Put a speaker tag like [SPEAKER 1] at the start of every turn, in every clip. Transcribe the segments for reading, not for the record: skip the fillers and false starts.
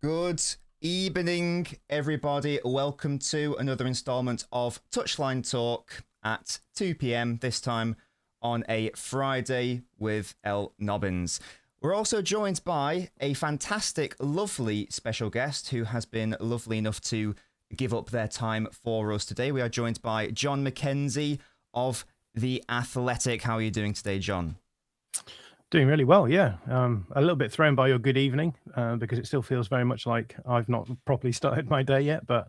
[SPEAKER 1] Good evening, everybody. Welcome to another installment of Touchline Talk at 2 p.m. this time on a Friday with LNobbins. We're also joined by a fantastic, lovely special guest who has been lovely enough to give up their time for us today. We are joined by John Mackenzie of The Athletic. How are you doing today, John?
[SPEAKER 2] Doing really well, yeah. A little bit thrown by your good evening because it still feels very much like I've not properly started my day yet, but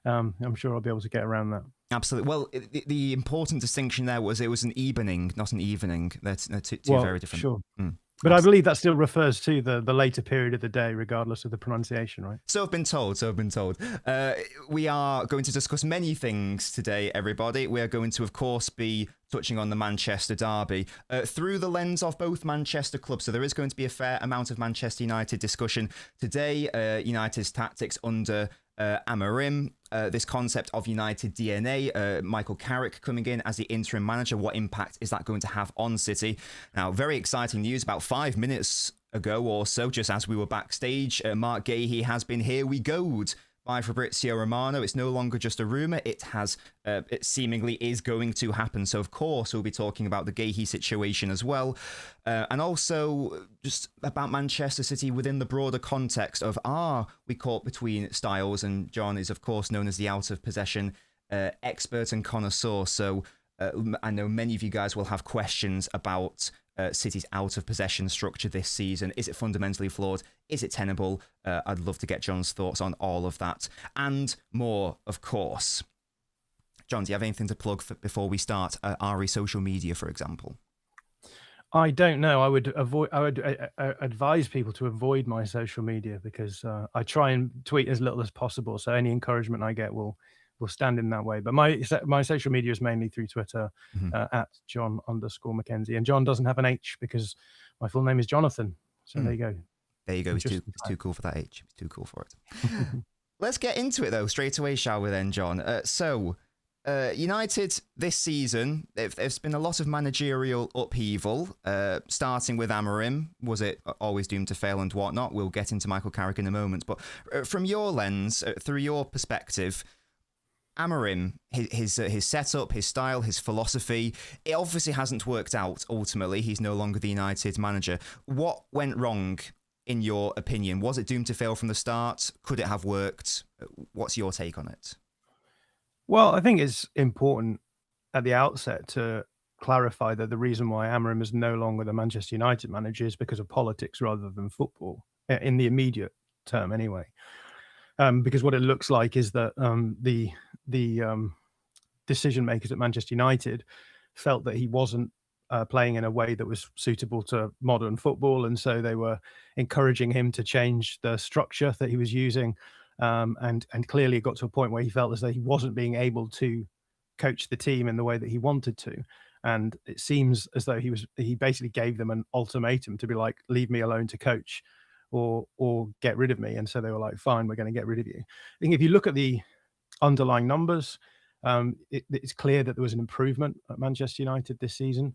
[SPEAKER 2] I'm sure I'll be able to get around that.
[SPEAKER 1] Absolutely. Well, the important distinction there was it was an evening, not an evening. They're two very different.
[SPEAKER 2] Sure. But I believe that still refers to the later period of the day, regardless of the pronunciation, right?
[SPEAKER 1] So I've been told. We are going to discuss many things today, everybody. We are going to, of course, be touching on the Manchester derby through the lens of both Manchester clubs. So there is going to be a fair amount of Manchester United discussion today. United's tactics under Amorim, this concept of United DNA, Michael Carrick coming in as the interim manager. What impact is that going to have on City? Now, very exciting news. About 5 minutes ago or so, just as we were backstage, Mark Guehi has been here we go'd by Fabrizio Romano. It's no longer just a rumour. It seemingly is going to happen. So, of course, we'll be talking about the Guehi situation as well. And also just about Manchester City within the broader context of, are we caught between styles? And John is, of course, known as the out-of-possession expert and connoisseur. So I know many of you guys will have questions about City's out-of-possession structure this season. Is it fundamentally flawed? Is it tenable? I'd love to get John's thoughts on all of that and more, of course. John, do you have anything to plug before we start? RE social media, for example.
[SPEAKER 2] I don't know. I would advise people to avoid my social media because I try and tweet as little as possible. So any encouragement I get will stand in that way. But my social media is mainly through Twitter at John_Mackenzie. And John doesn't have an H because my full name is Jonathan. So there you go.
[SPEAKER 1] There you go. It's too cool for that H. It's too cool for it. Let's get into it, though, straight away, shall we then, John? United this season, there's been a lot of managerial upheaval, starting with Amorim. Was it always doomed to fail and whatnot? We'll get into Michael Carrick in a moment. But from your lens, through your perspective, Amorim, his setup, his style, his philosophy, it obviously hasn't worked out ultimately. He's no longer the United manager. What went wrong, in your opinion? Was it doomed to fail from the start? Could it have worked? What's your take on it?
[SPEAKER 2] Well, I think it's important at the outset to clarify that the reason why Amorim is no longer the Manchester United manager is because of politics rather than football, in the immediate term anyway. Because what it looks like is that the decision makers at Manchester United felt that he wasn't playing in a way that was suitable to modern football, and so they were encouraging him to change the structure that he was using. And clearly it got to a point where he felt as though he wasn't being able to coach the team in the way that he wanted to. And it seems as though he basically gave them an ultimatum to be like, leave me alone to coach or get rid of me. And so they were like, fine, we're going to get rid of you. I think if you look at the underlying numbers, it's clear that there was an improvement at Manchester United this season.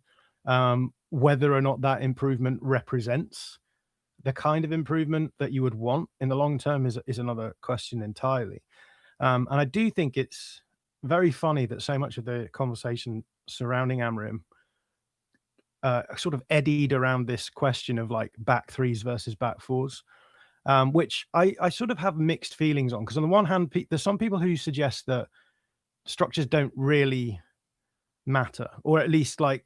[SPEAKER 2] Whether or not that improvement represents the kind of improvement that you would want in the long term is another question entirely. And I do think it's very funny that so much of the conversation surrounding Amorim sort of eddied around this question of like back threes versus back fours, which I sort of have mixed feelings on. Because on the one hand, there's some people who suggest that structures don't really matter, or at least like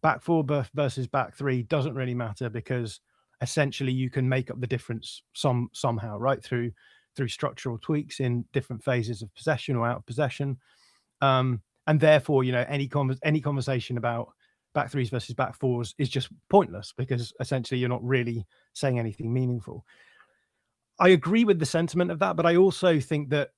[SPEAKER 2] back four versus back three doesn't really matter because essentially you can make up the difference somehow, right, through structural tweaks in different phases of possession or out of possession, and therefore, you know, any conversation about back threes versus back fours is just pointless because essentially you're not really saying anything meaningful. I agree with the sentiment of that, but I also think that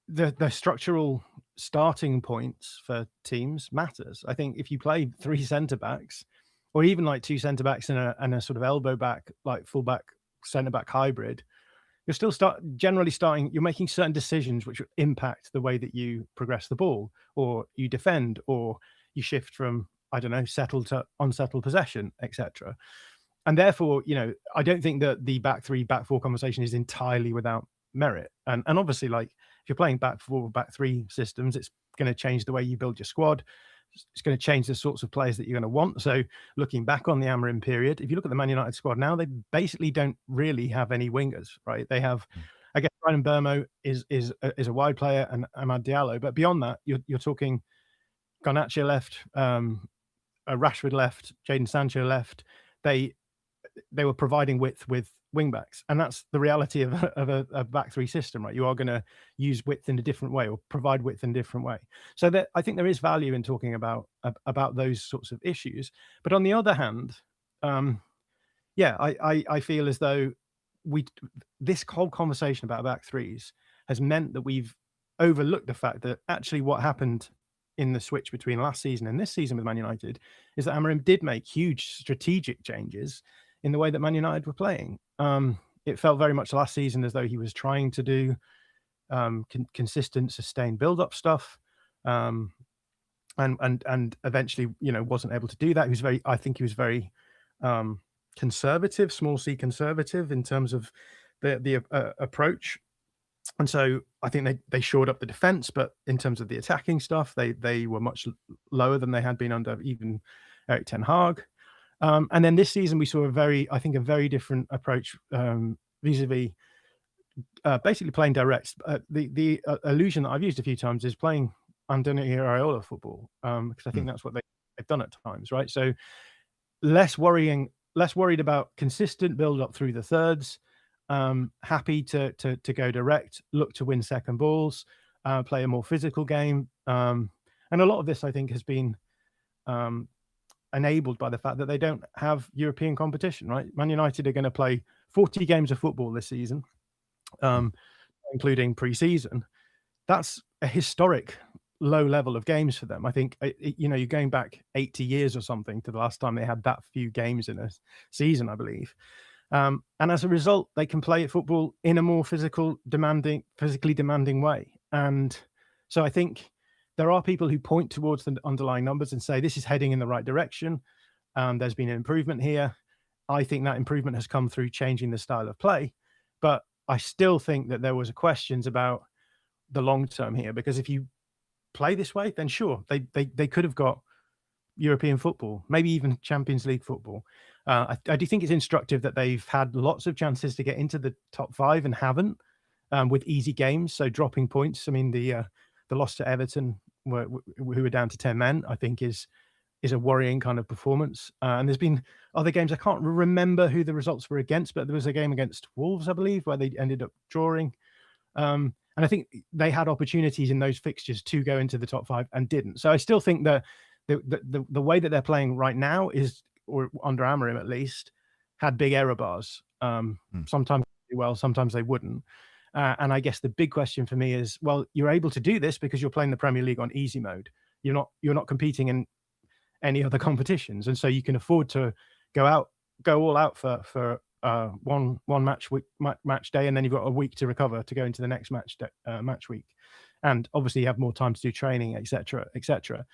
[SPEAKER 2] the structural starting points for teams matters. I think if you play three centre backs, or even like two centre backs and a sort of elbow back, like full back centre back hybrid, you're still you're making certain decisions which impact the way that you progress the ball, or you defend, or you shift from, I don't know, settled to unsettled possession, etc. And therefore, I don't think that the back three, back four conversation is entirely without merit. And obviously, like, if you're playing back four, back three systems, it's going to change the way you build your squad. It's going to change the sorts of players that you're going to want. So looking back on the Amorim period, if you look at the Man United squad now, they basically don't really have any wingers, right? They have, I guess, Ryan Bermo is a wide player, and Amad Diallo. But beyond that, you're talking Garnacho left, Rashford left, Jadon Sancho left. They were providing width with wing backs, and that's the reality of a back three system, right? You are going to use width in a different way, or provide width in a different way. So that, I think there is value in talking about those sorts of issues. But on the other hand, I feel as though this whole conversation about back threes has meant that we've overlooked the fact that actually what happened in the switch between last season and this season with Man United is that Amorim did make huge strategic changes in the way that Man United were playing. It felt very much last season as though he was trying to do consistent, sustained build-up stuff, and eventually, wasn't able to do that. I think he was very conservative, small c conservative in terms of the approach. And so I think they shored up the defense, but in terms of the attacking stuff, they were much lower than they had been under even Erik ten Hag. And then this season we saw a very different approach vis-a-vis basically playing direct. The illusion that I've used a few times is playing Andoni Iraola football, because I think that's what they've done at times, right? So less worried about consistent build up through the thirds. Happy to go direct, look to win second balls, play a more physical game. And a lot of this, I think, has been enabled by the fact that they don't have European competition, right? Man United are going to play 40 games of football this season, including pre-season. That's a historic low level of games for them. I think, you're going back 80 years or something to the last time they had that few games in a season, I believe. And as a result, they can play football in a more physically demanding way. And so I think there are people who point towards the underlying numbers and say this is heading in the right direction. There's been an improvement here. I think that improvement has come through changing the style of play. But I still think that there was questions about the long term here, because if you play this way, then sure, they could have got European football, maybe even Champions League football. I do think it's instructive that they've had lots of chances to get into the top five and haven't, with easy games. So dropping points. I mean, the loss to Everton, who were down to 10 men, I think is a worrying kind of performance. And there's been other games, I can't remember who the results were against, but there was a game against Wolves, I believe, where they ended up drawing. And I think they had opportunities in those fixtures to go into the top five and didn't. So I still think that the way that they're playing right now is, or under Amorim at least, had big error bars. Sometimes they do well, sometimes they wouldn't. And I guess the big question for me is, well, you're able to do this because you're playing the Premier League on easy mode. You're not competing in any other competitions, and so you can afford to go all out for one match day, and then you've got a week to recover to go into the next match week, and obviously you have more time to do training, etc., etc.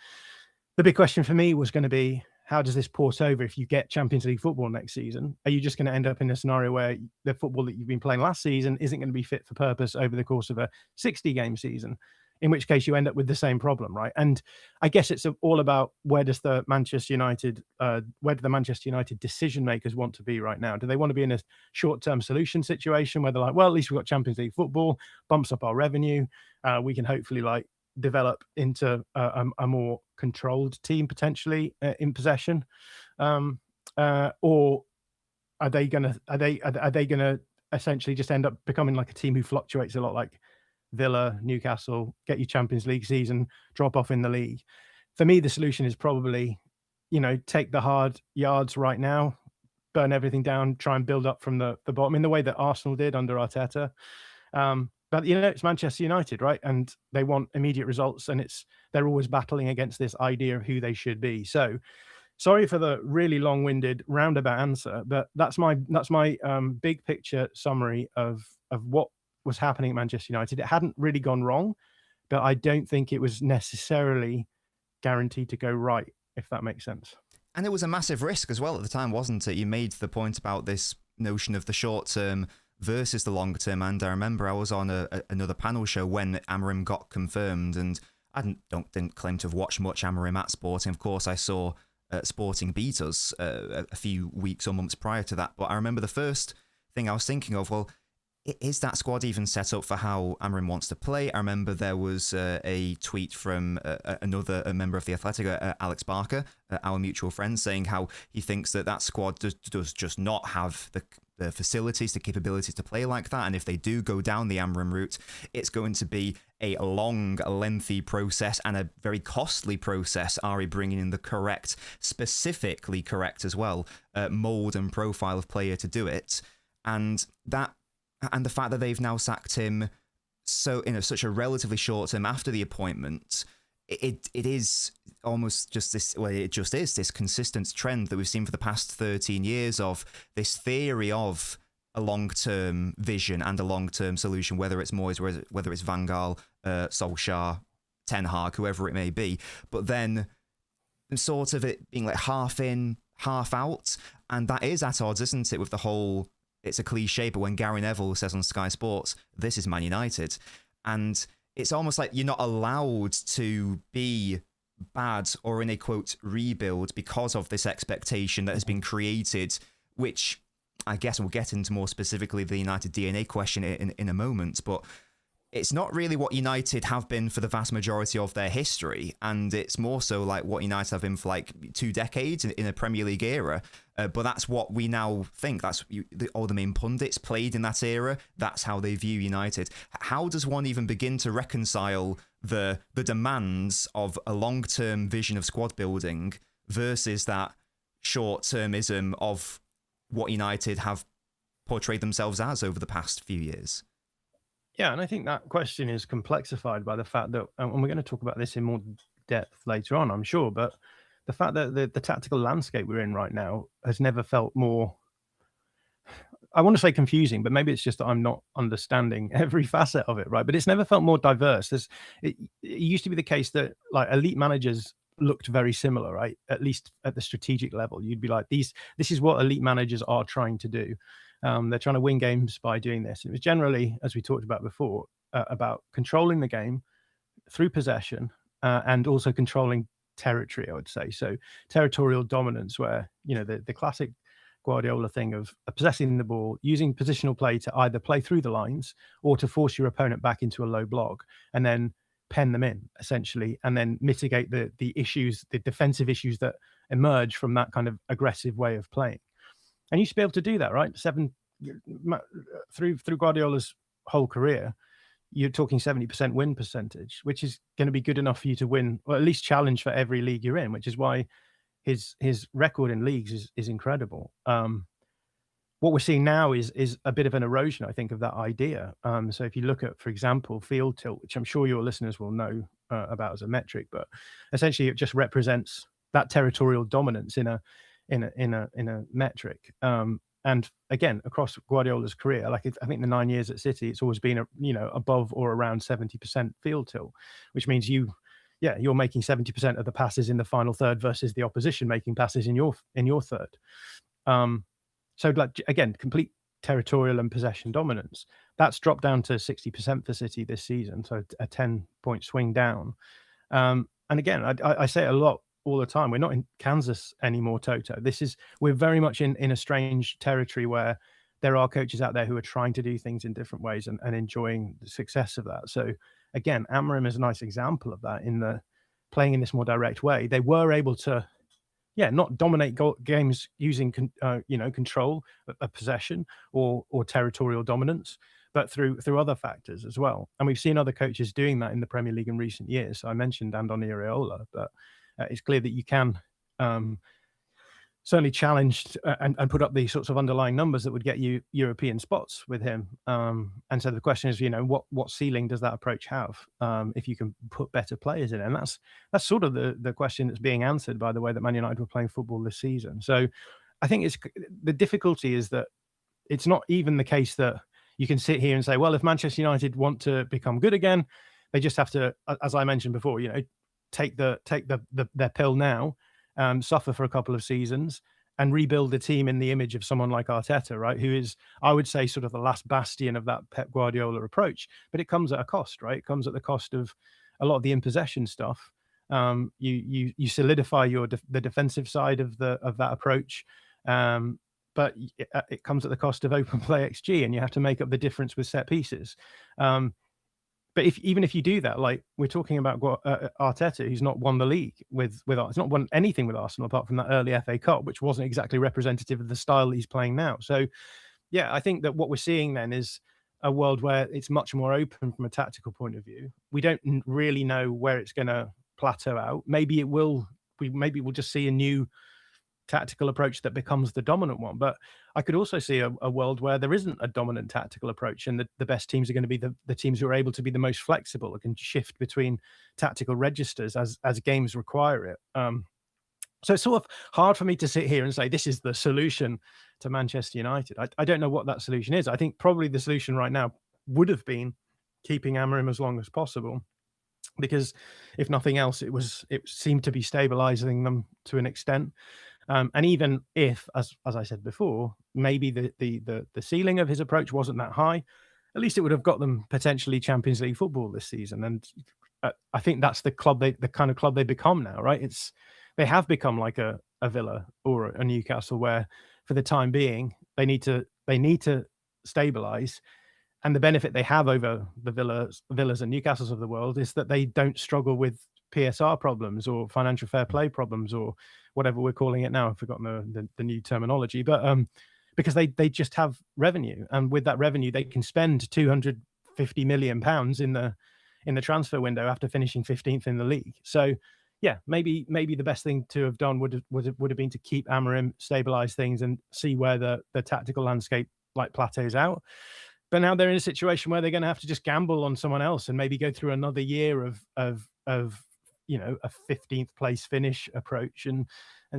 [SPEAKER 2] The big question for me was going to be, how does this port over if you get Champions League football next season? Are you just going to end up in a scenario where the football that you've been playing last season isn't going to be fit for purpose over the course of a 60-game season? In which case you end up with the same problem, right? And I guess it's all about where do the Manchester United decision makers want to be right now? Do they want to be in a short-term solution situation where they're like, well, at least we've got Champions League football, bumps up our revenue, we can hopefully develop into a more controlled team potentially in possession, or are they gonna essentially just end up becoming like a team who fluctuates a lot, like Villa, Newcastle, get your Champions League season, drop off in the league? For me, the solution is probably, take the hard yards right now, burn everything down, try and build up from the bottom in the way that Arsenal did under Arteta. But it's Manchester United, right? And they want immediate results, and they're always battling against this idea of who they should be. So sorry for the really long-winded roundabout answer, but that's my big picture summary of what was happening at Manchester United. It hadn't really gone wrong, but I don't think it was necessarily guaranteed to go right, if that makes sense.
[SPEAKER 1] And it was a massive risk as well at the time, wasn't it? You made the point about this notion of the short term versus the longer term. And I remember I was on another panel show when Amorim got confirmed, and I didn't claim to have watched much Amorim at Sporting. Of course, I saw Sporting beat us a few weeks or months prior to that. But I remember the first thing I was thinking of, well, is that squad even set up for how Amorim wants to play? I remember there was a tweet from another member of the Athletic, Alex Barker, our mutual friend, saying how he thinks that squad does just not have the facilities, the capabilities to play like that. And if they do go down the Amorim route, it's going to be a long, lengthy process and a very costly process, Ari, bringing in the correct, specifically correct as well, mould and profile of player to do it. And the fact that they've now sacked him so in such a relatively short term after the appointment, it is almost just this. Well, it just is this consistent trend that we've seen for the past 13 years of this theory of a long-term vision and a long-term solution, whether it's Moyes, whether it's Van Gaal, Solskjaer, Ten Hag, whoever it may be, but then sort of it being like half in, half out, and that is at odds, isn't it, with the whole. It's a cliche, but when Gary Neville says on Sky Sports, this is Man United. And it's almost like you're not allowed to be bad or in a, quote, rebuild because of this expectation that has been created, which I guess we'll get into more specifically the United DNA question in a moment. But it's not really what United have been for the vast majority of their history. And it's more so like what United have been for like 2 decades in a Premier League era. But that's what we now think. That's all the main pundits played in that era. That's how they view United. How does one even begin to reconcile the demands of a long-term vision of squad building versus that short-termism of what United have portrayed themselves as over the past few years?
[SPEAKER 2] Yeah, and I think that question is complexified by the fact that, and we're going to talk about this in more depth later on, I'm sure, but the fact that the tactical landscape we're in right now has never felt more, I want to say confusing, but maybe it's just that I'm not understanding every facet of it, right? But it's never felt more diverse. It used to be the case that like elite managers looked very similar, right? At least at the strategic level, you'd be like, this is what elite managers are trying to do. They're trying to win games by doing this. It was generally, as we talked about before, about controlling the game through possession and also controlling territory, I would say. So territorial dominance, where, the classic Guardiola thing of possessing the ball, using positional play to either play through the lines or to force your opponent back into a low block and then pen them in, essentially, and then mitigate the issues, the defensive issues that emerge from that kind of aggressive way of playing. And you used to be able to do that, right? Through Guardiola's whole career, you're talking 70% win percentage, which is going to be good enough for you to win, or at least challenge for every league you're in, which is why his record in leagues is incredible. What we're seeing now is a bit of an erosion, I think, of that idea. So if you look at, for example, field tilt, which I'm sure your listeners will know about as a metric, but essentially it just represents that territorial dominance in a metric. And again, across Guardiola's career, I think the 9 years at City, it's always been above or around 70% field tilt, which means you're making 70% of the passes in the final third versus the opposition making passes in your third. So like, again, complete territorial and possession dominance. That's dropped down to 60% for City this season, so a 10-point swing down. And again, I say it a lot all the time. We're not in Kansas anymore, Toto. We're very much in a strange territory where there are coaches out there who are trying to do things in different ways and enjoying the success of that. So again, Amorim is a nice example of that in the playing in this more direct way. They were able to, not dominate games using, control, a possession or territorial dominance, but through other factors as well. And we've seen other coaches doing that in the Premier League in recent years. So I mentioned Andoni Iraola, but it's clear that you can certainly challenge and put up the sorts of underlying numbers that would get you European spots with him. And so the question is, what ceiling does that approach have if you can put better players in? And that's sort of the question that's being answered by the way that Man United were playing football this season. So I think the difficulty is that it's not even the case that you can sit here and say, well, if Manchester United want to become good again, they just have to, as I mentioned before, take their pill now suffer for a couple of seasons, and rebuild the team in the image of someone like Arteta, right? Who is, I would say, sort of the last bastion of that Pep Guardiola approach. But it comes at a cost, right? It comes at the cost of a lot of the in-possession stuff. You solidify the defensive side of that approach, but it comes at the cost of open play XG, and you have to make up the difference with set pieces. But even if you do that, like we're talking about Arteta, who's not won the league with he's not won anything with Arsenal apart from that early FA Cup, which wasn't exactly representative of the style he's playing now. So, yeah, I think that what we're seeing then is a world where it's much more open from a tactical point of view. We don't really know where it's going to plateau out. Maybe it will. Maybe we'll just see a new tactical approach that becomes the dominant one. But I could also see a world where there isn't a dominant tactical approach, and the best teams are going to be the teams who are able to be the most flexible and can shift between tactical registers as games require it. So it's sort of hard for me to sit here and say this is the solution to Manchester United. I don't know what that solution is. I think probably the solution right now would have been keeping Amorim as long as possible, because if nothing else, it seemed to be stabilizing them to an extent. And even if, as I said before, maybe the ceiling of his approach wasn't that high, at least it would have got them potentially Champions League football this season. And I think that's the kind of club they become now, right? They have become like a Villa or a Newcastle, where for the time being they need to stabilize. And the benefit they have over the Villas and Newcastles of the world is that they don't struggle with PSR problems or financial fair play problems or whatever we're calling it now. I've forgotten the new terminology, but because they just have revenue, and with that revenue they can spend £250 million in the transfer window after finishing 15th in the league. So yeah, maybe the best thing to have done would have been to keep Amorim, stabilize things, and see where the tactical landscape like plateaus out. But now they're in a situation where they're going to have to just gamble on someone else and maybe go through another year of a 15th place finish approach and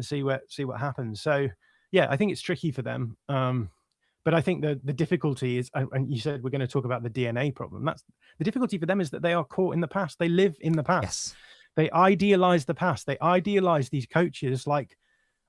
[SPEAKER 2] see what happens. So yeah, I think it's tricky for them. But I think the difficulty is, and you said we're going to talk about the DNA problem. That's the difficulty for them, is that they are caught in the past. They live in the past.
[SPEAKER 1] Yes.
[SPEAKER 2] They idealize the past. They idealize these coaches like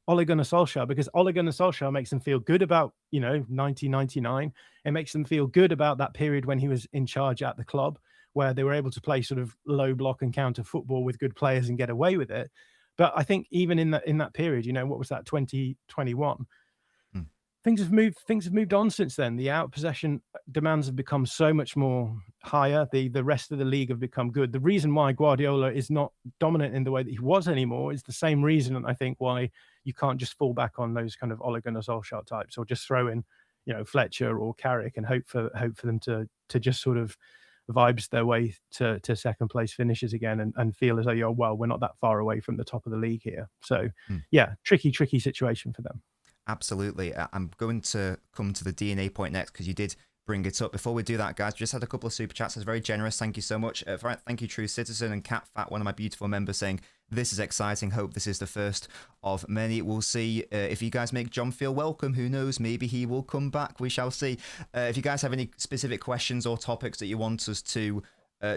[SPEAKER 2] Ole Gunnar Solskjaer, because Ole Gunnar Solskjaer makes them feel good about 1999. It makes them feel good about that period when he was in charge at the club, where they were able to play sort of low block and counter football with good players and get away with it. But I think even in that period, what was that, 2021? Things have moved on since then. The out possession demands have become so much more higher. The rest of the league have become good. The reason why Guardiola is not dominant in the way that he was anymore is the same reason, I think, why you can't just fall back on those kind of Ole Gunnar Solskjaer types, or just throw in, Fletcher or Carrick and hope for them to just sort of vibes their way to second place finishes again and feel as though we're not that far away from the top of the league here. So yeah, tricky situation for them.
[SPEAKER 1] Absolutely. I'm going to come to the DNA point next, because you did bring it up. Before we do that, guys, we just had a couple of super chats. That's very generous. Thank you so much. Thank you, True Citizen, and Cat Fat, one of my beautiful members, saying, this is exciting. Hope this is the first of many. We'll see if you guys make John feel welcome. Who knows? Maybe he will come back. We shall see. If you guys have any specific questions or topics that you want us to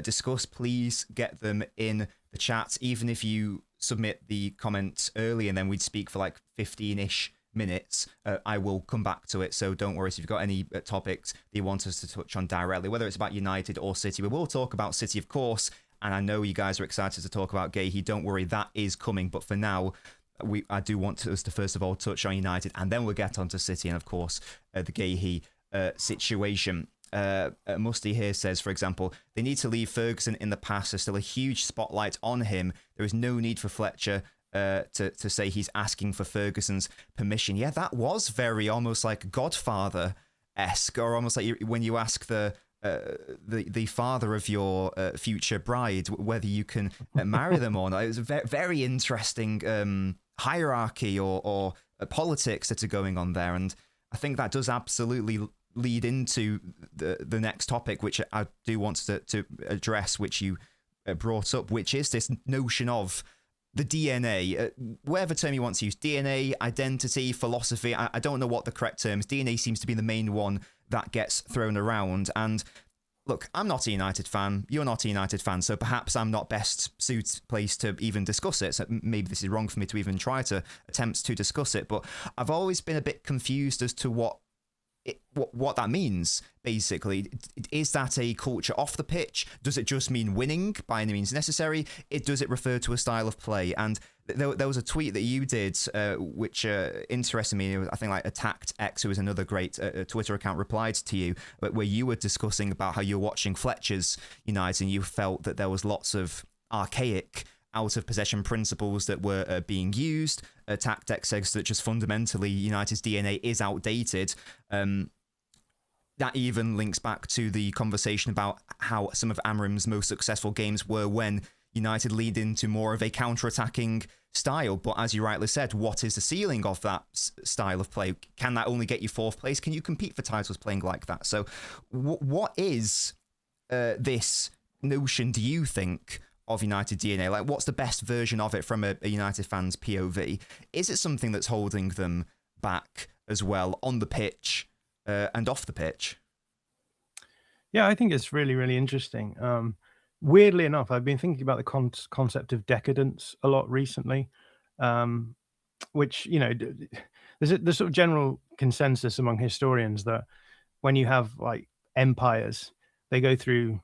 [SPEAKER 1] discuss, please get them in the chat. Even if you submit the comments early and then we'd speak for like 15-ish minutes, I will come back to it. So don't worry. So if you've got any topics that you want us to touch on directly, whether it's about United or City, we will talk about City, of course. And I know you guys are excited to talk about Guehi. Don't worry, that is coming. But for now, I do want us to first of all touch on United, and then we'll get on to City and, of course, the Guehi situation. Musty here says, for example, they need to leave Ferguson in the past. There's still a huge spotlight on him. There is no need for Fletcher to say he's asking for Ferguson's permission. Yeah, that was very almost like Godfather-esque, or almost like when you ask the father of your future bride whether you can marry them or not. It was a very interesting hierarchy or politics that are going on there, and I think that does absolutely lead into the next topic, which I do want to address, which you brought up, which is this notion of the DNA, whatever term you want to use, DNA, identity, philosophy. I don't know what the correct term is. DNA seems to be the main one that gets thrown around. And look, I'm not a United fan. You're not a United fan, so perhaps I'm not best placed to even discuss it. So maybe this is wrong for me to even try to attempt to discuss it. But I've always been a bit confused as to what that means, basically. Is that a culture off the pitch? Does it just mean winning by any means necessary? Does it refer to a style of play? And there was a tweet that you did, which interested me. I think like Attacked X, who is another great Twitter account, replied to you, where you were discussing about how you're watching Fletcher's United and you felt that there was lots of archaic out of possession principles that were being used. Tactics says that just fundamentally United's DNA is outdated. That even links back to the conversation about how some of Amorim's most successful games were when United lead into more of a counter-attacking style. But as you rightly said, what is the ceiling of that style of play? Can that only get you fourth place? Can you compete for titles playing like that? So what is this notion, do you think, of United DNA? Like, what's the best version of it from a United fan's POV? Is it something that's holding them back as well on the pitch and off the pitch?
[SPEAKER 2] Yeah, I think it's really, really interesting. Weirdly enough, I've been thinking about the concept of decadence a lot recently, which, you know, there's a sort of general consensus among historians that when you have like empires, they go through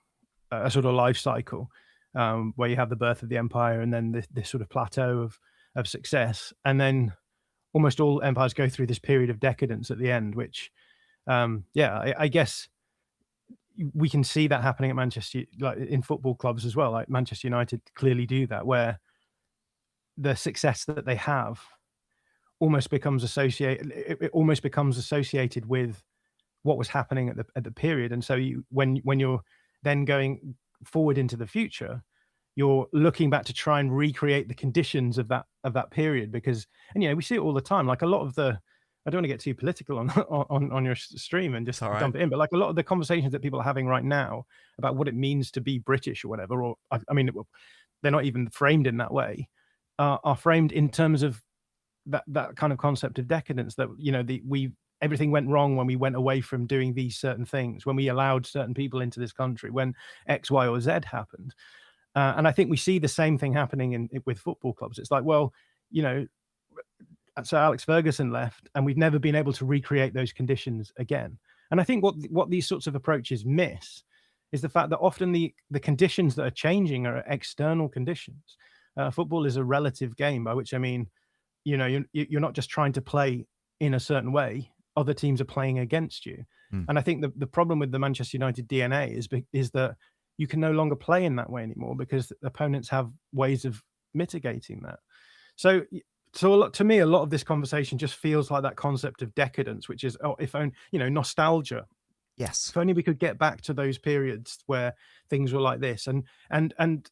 [SPEAKER 2] a sort of life cycle where you have the birth of the empire and then this sort of plateau of success. And then almost all empires go through this period of decadence at the end, which, I guess we can see that happening at Manchester, like in football clubs as well. Like Manchester United clearly do that, where the success that they have almost becomes associated. It almost becomes associated with what was happening at the period. And so when you're then going forward into the future, you're looking back to try and recreate the conditions of that period. Because, and you know, we see it all the time. Like a lot of the, I don't want to get too political on your stream and just dump it in, but like a lot of the conversations that people are having right now about what it means to be British or whatever, or I mean, they're not even framed in that way, are framed in terms of that kind of concept of decadence, that, you know, everything went wrong when we went away from doing these certain things, when we allowed certain people into this country, when X, Y, or Z happened. And I think we see the same thing happening with football clubs. It's like, well, you know, so Alex Ferguson left, and we've never been able to recreate those conditions again. And I think what these sorts of approaches miss is the fact that often the conditions that are changing are external conditions. Football is a relative game, by which I mean, you know, you're not just trying to play in a certain way. Other teams are playing against you. And I think the problem with the Manchester United DNA is that you can no longer play in that way anymore, because opponents have ways of mitigating that. So to me, a lot of this conversation just feels like that concept of decadence, which is, if only, you know, nostalgia.
[SPEAKER 1] Yes.
[SPEAKER 2] If only we could get back to those periods where things were like this. And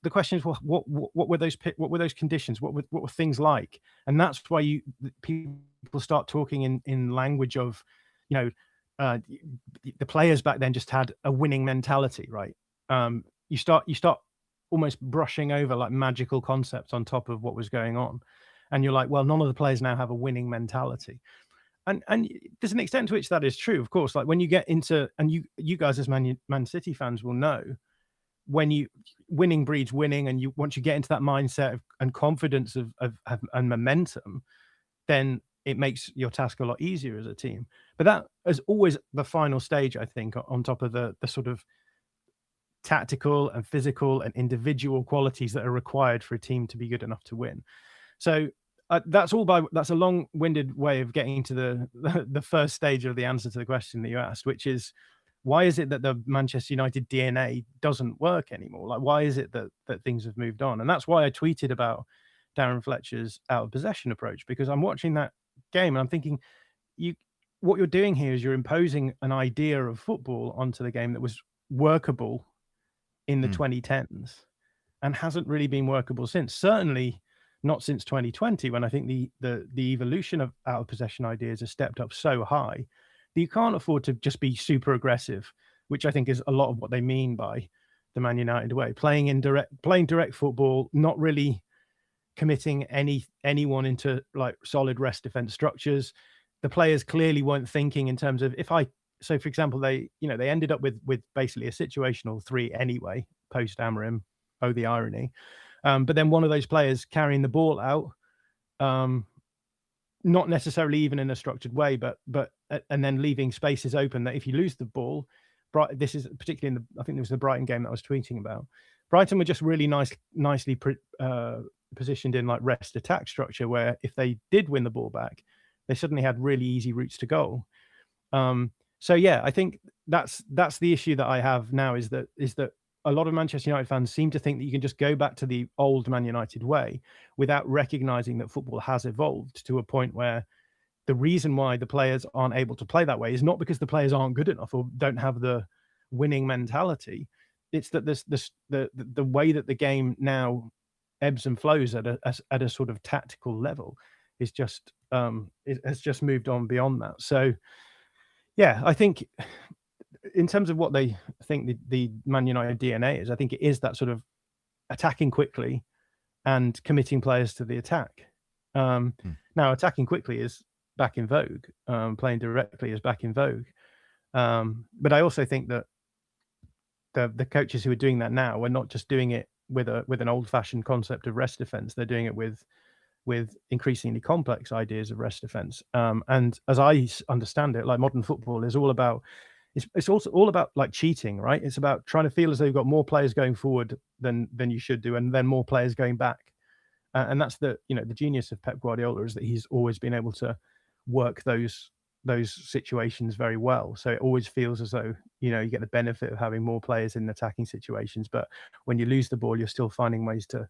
[SPEAKER 2] the question is, well, what were those conditions? What were things like? And that's why people start talking in language of, you know, the players back then just had a winning mentality, right? You start almost brushing over like magical concepts on top of what was going on. And you're like, well, none of the players now have a winning mentality. And there's an extent to which that is true, of course. Like when you get into, and you guys as Man City fans will know, when winning breeds winning, and once you get into that mindset and confidence and momentum, then it makes your task a lot easier as a team. But that is always the final stage, I think, on top of the sort of tactical and physical and individual qualities that are required for a team to be good enough to win. So that's a long-winded way of getting to the first stage of the answer to the question that you asked, which is, why is it that the Manchester United DNA doesn't work anymore? Like, why is it that things have moved on? And that's why I tweeted about Darren Fletcher's out of possession approach, because I'm watching that game and I'm thinking, what you're doing here is you're imposing an idea of football onto the game that was workable in the 2010s and hasn't really been workable since. Certainly not since 2020, when I think the evolution of out of possession ideas has stepped up so high that you can't afford to just be super aggressive, which I think is a lot of what they mean by the Man United way, playing direct football, not really committing anyone into like solid rest defense structures. The players clearly weren't thinking in terms of, if I so for example, they ended up with basically a situational 3 anyway post Amorim. Oh, the irony! But then one of those players carrying the ball out, not necessarily even in a structured way, but and then leaving spaces open that if you lose the ball, this is particularly I think it was the Brighton game that I was tweeting about. Brighton were just really nicely positioned in like rest attack structure, where if they did win the ball back, they suddenly had really easy routes to goal. So yeah, I think that's the issue that I have now is that a lot of Manchester United fans seem to think that you can just go back to the old Man United way without recognizing that football has evolved to a point where the reason why the players aren't able to play that way is not because the players aren't good enough or don't have the winning mentality. It's that the way that the game now ebbs and flows at a sort of tactical level is just it has just moved on beyond that. So yeah, I think in terms of what they think the Man United DNA is, I think it is that sort of attacking quickly and committing players to the attack. Now, attacking quickly is back in vogue. Playing directly is back in vogue. But I also think that the coaches who are doing that now are not just doing it with an old-fashioned concept of rest defense. They're doing it with increasingly complex ideas of rest defense. And as I understand it, like modern football is all about, it's also all about like cheating, right? It's about trying to feel as though you've got more players going forward than you should do, and then more players going back. And that's the genius of Pep Guardiola is that he's always been able to work those situations very well. So it always feels as though, you get the benefit of having more players in attacking situations. But when you lose the ball, you're still finding ways to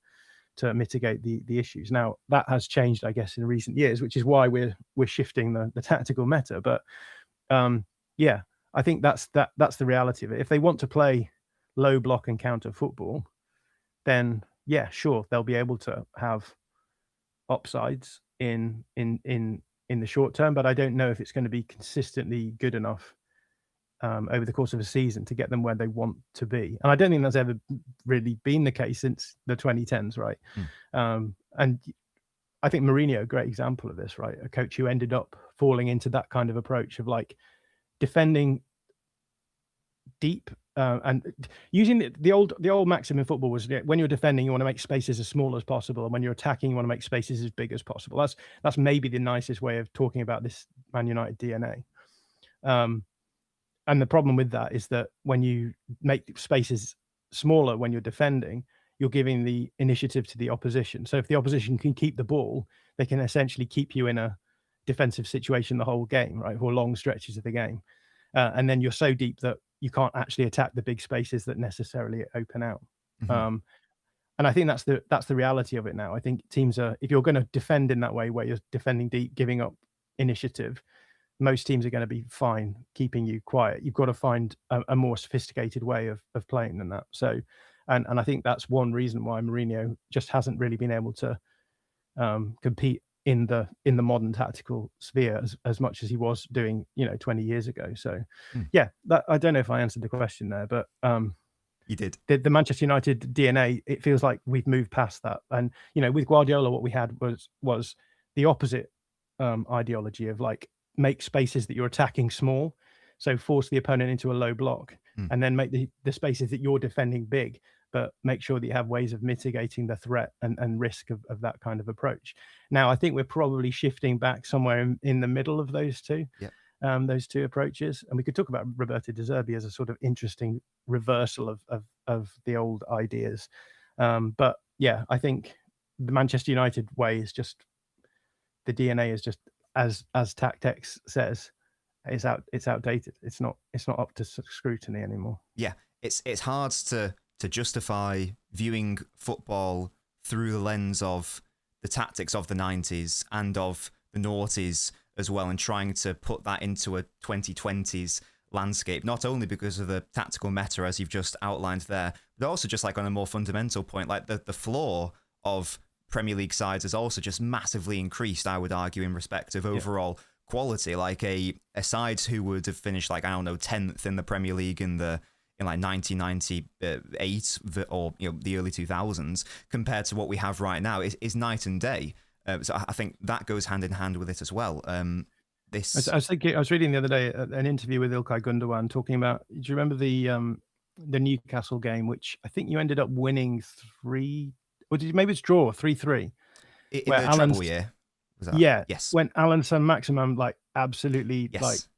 [SPEAKER 2] mitigate the issues. Now that has changed, I guess, in recent years, which is why we're shifting the tactical meta. But yeah, I think that's the reality of it. If they want to play low block and counter football, then yeah, sure, they'll be able to have upsides in the short term, but I don't know if it's going to be consistently good enough over the course of a season to get them where they want to be. And I don't think that's ever really been the case since the 2010s, right? And I think Mourinho, a great example of this, right? A coach who ended up falling into that kind of approach of like defending deep and using the old maxim in football was when you're defending, you want to make spaces as small as possible, and when you're attacking, you want to make spaces as big as possible. That's maybe the nicest way of talking about this Man United DNA. And the problem with that is that when you make spaces smaller when you're defending, you're giving the initiative to the opposition. So if the opposition can keep the ball, they can essentially keep you in a defensive situation the whole game, right, for long stretches of the game. And then you're so deep that you can't actually attack the big spaces that necessarily open out. And I think that's the reality of it now. I think teams are, if you're going to defend in that way, where you're defending deep, giving up initiative, most teams are going to be fine keeping you quiet. You've got to find a more sophisticated way of playing than that. So, and I think that's one reason why Mourinho just hasn't really been able to compete in the modern tactical sphere as much as he was doing 20 years ago. So yeah, I don't know if I answered the question there, but
[SPEAKER 1] you did.
[SPEAKER 2] The Manchester United DNA, it feels like we've moved past that. And with Guardiola, what we had was the opposite ideology of like make spaces that you're attacking small, so force the opponent into a low block, and then make the spaces that you're defending big, but make sure that you have ways of mitigating the threat and risk of that kind of approach. Now, I think we're probably shifting back somewhere in the middle of those two, those two approaches. And we could talk about Roberto De Zerbi as a sort of interesting reversal of the old ideas. But yeah, I think the Manchester United way is just, the DNA is just, as Tactex says, it's outdated. It's not up to scrutiny anymore.
[SPEAKER 1] Yeah, it's hard to justify viewing football through the lens of the tactics of the 90s and of the noughties as well, and trying to put that into a 2020s landscape, not only because of the tactical meta as you've just outlined there, but also just like on a more fundamental point, like the floor of Premier League sides has also just massively increased, I would argue, in respect of overall quality. Like a side who would have finished like, I don't know, 10th in the Premier League in like 1998 or the early 2000s compared to what we have right now is night and day. So I think that goes hand in hand with it as well. this.
[SPEAKER 2] I was thinking, I was reading the other day an interview with Ilkay Gundogan talking about. Do you remember the Newcastle game, which I think you ended up winning 3, or did you, maybe it's draw 3-3,
[SPEAKER 1] In
[SPEAKER 2] where
[SPEAKER 1] the
[SPEAKER 2] Alan's,
[SPEAKER 1] treble year, was that?
[SPEAKER 2] yeah,
[SPEAKER 1] Yes.
[SPEAKER 2] when Alan Saint-Maximin like absolutely like
[SPEAKER 1] Yes.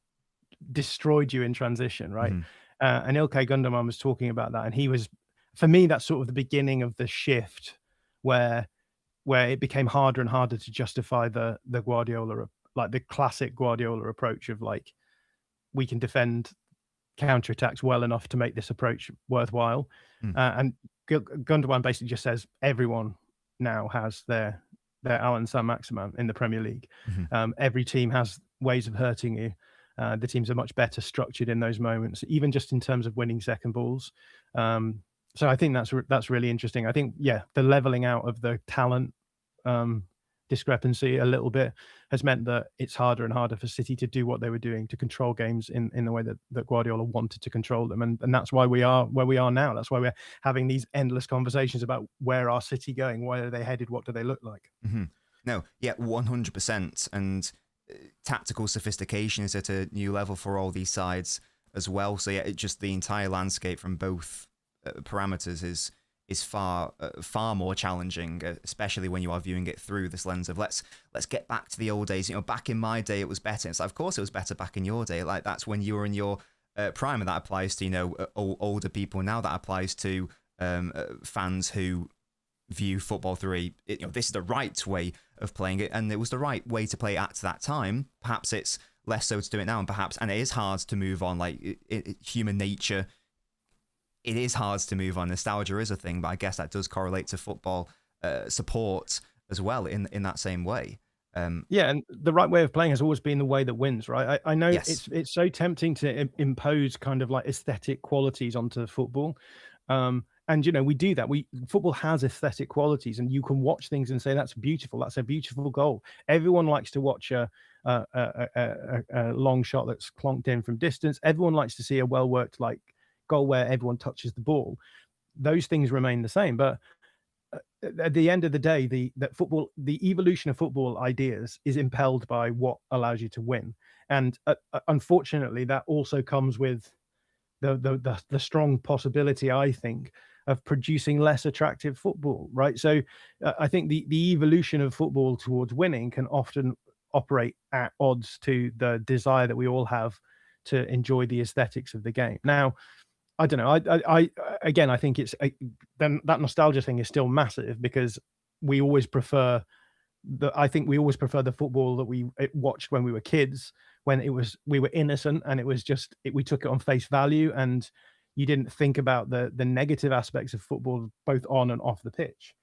[SPEAKER 2] destroyed you in transition, right?
[SPEAKER 1] Mhm.
[SPEAKER 2] And Ilkay Gundogan was talking about that, and he was, for me, that's sort of the beginning of the shift where it became harder and harder to justify the Guardiola, like the classic Guardiola approach of like, we can defend counterattacks well enough to make this approach worthwhile. And Gundogan basically just says everyone now has their Alan Saint-Maximin in the Premier League. Every team has ways of hurting you. The teams are much better structured in those moments, even just in terms of winning second balls. So I think that's really interesting. I think, yeah, the leveling out of the talent discrepancy a little bit has meant that it's harder and harder for City to do what they were doing, to control games in the way that Guardiola wanted to control them. And that's why we are where we are now. That's why we're having these endless conversations about where are City going? Where are they headed? What do they look like?
[SPEAKER 1] No, yeah, 100%. And tactical sophistication is at a new level for all these sides as well. So yeah, it just the entire landscape from both parameters is far more challenging, especially when you are viewing it through this lens of let's get back to the old days. You know, back in my day it was better. It's like, of course it was better back in your day. Like that's when you were in your prime, and that applies to, you know, older people now. That applies to fans who view football through this is the right way of playing it, and it was the right way to play it at that time. Perhaps it's less so to do it now, and it is hard to move on. Like human nature, it is hard to move on. Nostalgia is a thing, but I guess that does correlate to football support as well in that same way.
[SPEAKER 2] Yeah, and the right way of playing has always been the way that wins, right? I know
[SPEAKER 1] Yes.
[SPEAKER 2] it's so tempting to impose kind of like aesthetic qualities onto football. And you know, we do that. Football has aesthetic qualities, and you can watch things and say that's beautiful. That's a beautiful goal. Everyone likes to watch a long shot that's clonked in from distance. Everyone likes to see a well worked like goal where everyone touches the ball. Those things remain the same, but at the end of the day, the evolution of football ideas is impelled by what allows you to win, and unfortunately, that also comes with the strong possibility, I think, of producing less attractive football, right? So I think the evolution of football towards winning can often operate at odds to the desire that we all have to enjoy the aesthetics of the game. Now, I don't know. I think it's then that nostalgia thing is still massive, because we always prefer the football that we watched when we were kids, when we were innocent, and we took it on face value, and you didn't think about the negative aspects of football both on and off the pitch.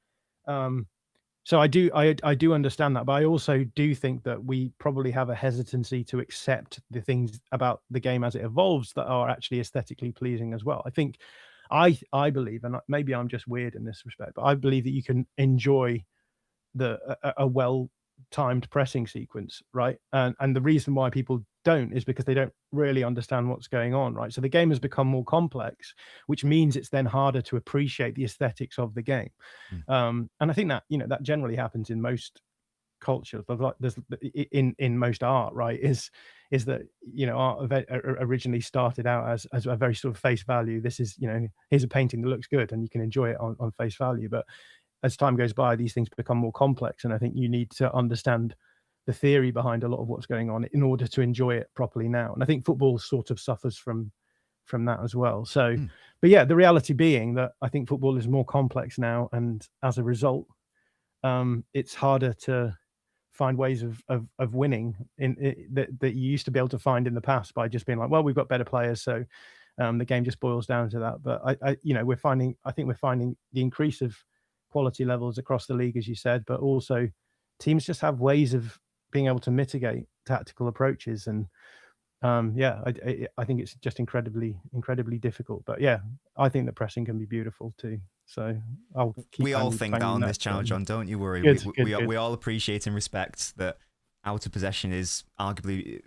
[SPEAKER 2] So I do understand that, but I also do think that we probably have a hesitancy to accept the things about the game as it evolves that are actually aesthetically pleasing as well. I think I believe, and maybe I'm just weird in this respect, but I believe that you can enjoy a well-timed pressing sequence, right? And the reason why people don't is because they don't really understand what's going on, right? So the game has become more complex, which means it's then harder to appreciate the aesthetics of the game. And I think that, you know, that generally happens in most cultures, but like there's in most art, right? Is that, you know, art originally started out as a very sort of face value. This is, you know, here's a painting that looks good and you can enjoy it on face value. But as time goes by, these things become more complex, and I think you need to understand the theory behind a lot of what's going on in order to enjoy it properly now. And I think football sort of suffers from that as well. So, but yeah, the reality being that I think football is more complex now, and as a result, it's harder to find ways of winning that you used to be able to find in the past by just being like, well, we've got better players, so the game just boils down to that. But I you know, we're finding the increase of quality levels across the league, as you said, but also teams just have ways of being able to mitigate tactical approaches. And I think it's just incredibly difficult. But yeah, I think that pressing can be beautiful too. So I'll keep.
[SPEAKER 1] We all think that on this channel, John. Don't you worry.
[SPEAKER 2] Good,
[SPEAKER 1] we all appreciate and respect that out of possession is arguably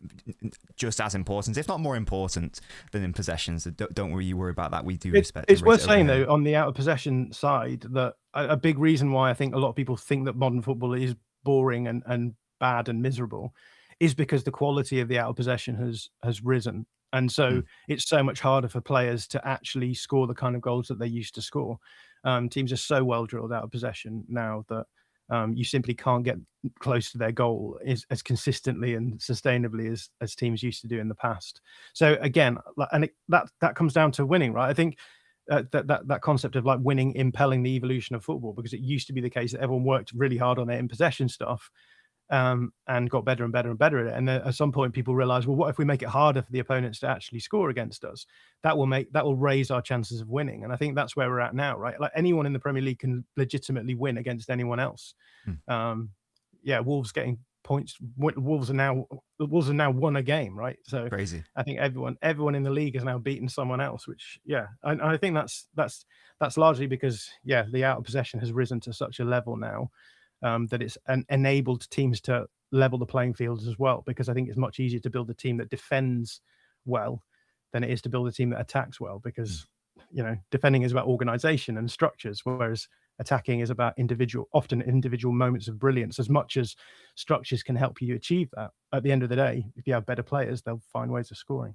[SPEAKER 1] just as important, if not more important, than in possession. So don't worry about that. We do respect.
[SPEAKER 2] It's worth saying though, on the out of possession side, that a big reason why I think a lot of people think that modern football is boring and bad and miserable is because the quality of the out of possession has risen. And so it's so much harder for players to actually score the kind of goals that they used to score. Teams are so well drilled out of possession now that you simply can't get close to their goal as consistently and sustainably as teams used to do in the past. So again, and that comes down to winning, right? I think that concept of like winning impelling the evolution of football, because it used to be the case that everyone worked really hard on their in possession stuff, and got better and better and better at it. And then at some point, people realize, well, what if we make it harder for the opponents to actually score against us? That will raise our chances of winning. And I think that's where we're at now, right? Like anyone in the Premier League can legitimately win against anyone else. Wolves getting points. Wolves are now won a game, right? So
[SPEAKER 1] Crazy.
[SPEAKER 2] I think everyone in the league has now beaten someone else, which I think that's largely because the out of possession has risen to such a level now. That it's enabled teams to level the playing fields as well, because I think it's much easier to build a team that defends well than it is to build a team that attacks well, because defending is about organization and structures, whereas attacking is about often individual moments of brilliance. As much as structures can help you achieve that, at the end of the day, if you have better players, they'll find ways of scoring.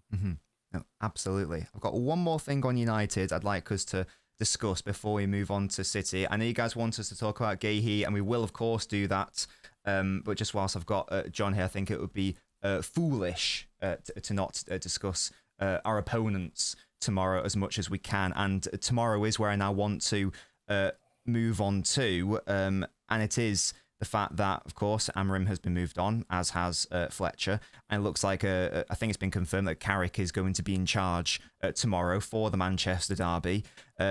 [SPEAKER 1] No, absolutely. I've got one more thing on United I'd like us to discuss before we move on to City. I know you guys want us to talk about Guehi, and we will of course do that, but just whilst I've got John here, I think it would be foolish to not discuss our opponents tomorrow as much as we can, and tomorrow is where I now want to move on to, and it is the fact that, of course, Amorim has been moved on, as has Fletcher, and it looks like I think it's been confirmed that Carrick is going to be in charge tomorrow for the Manchester derby.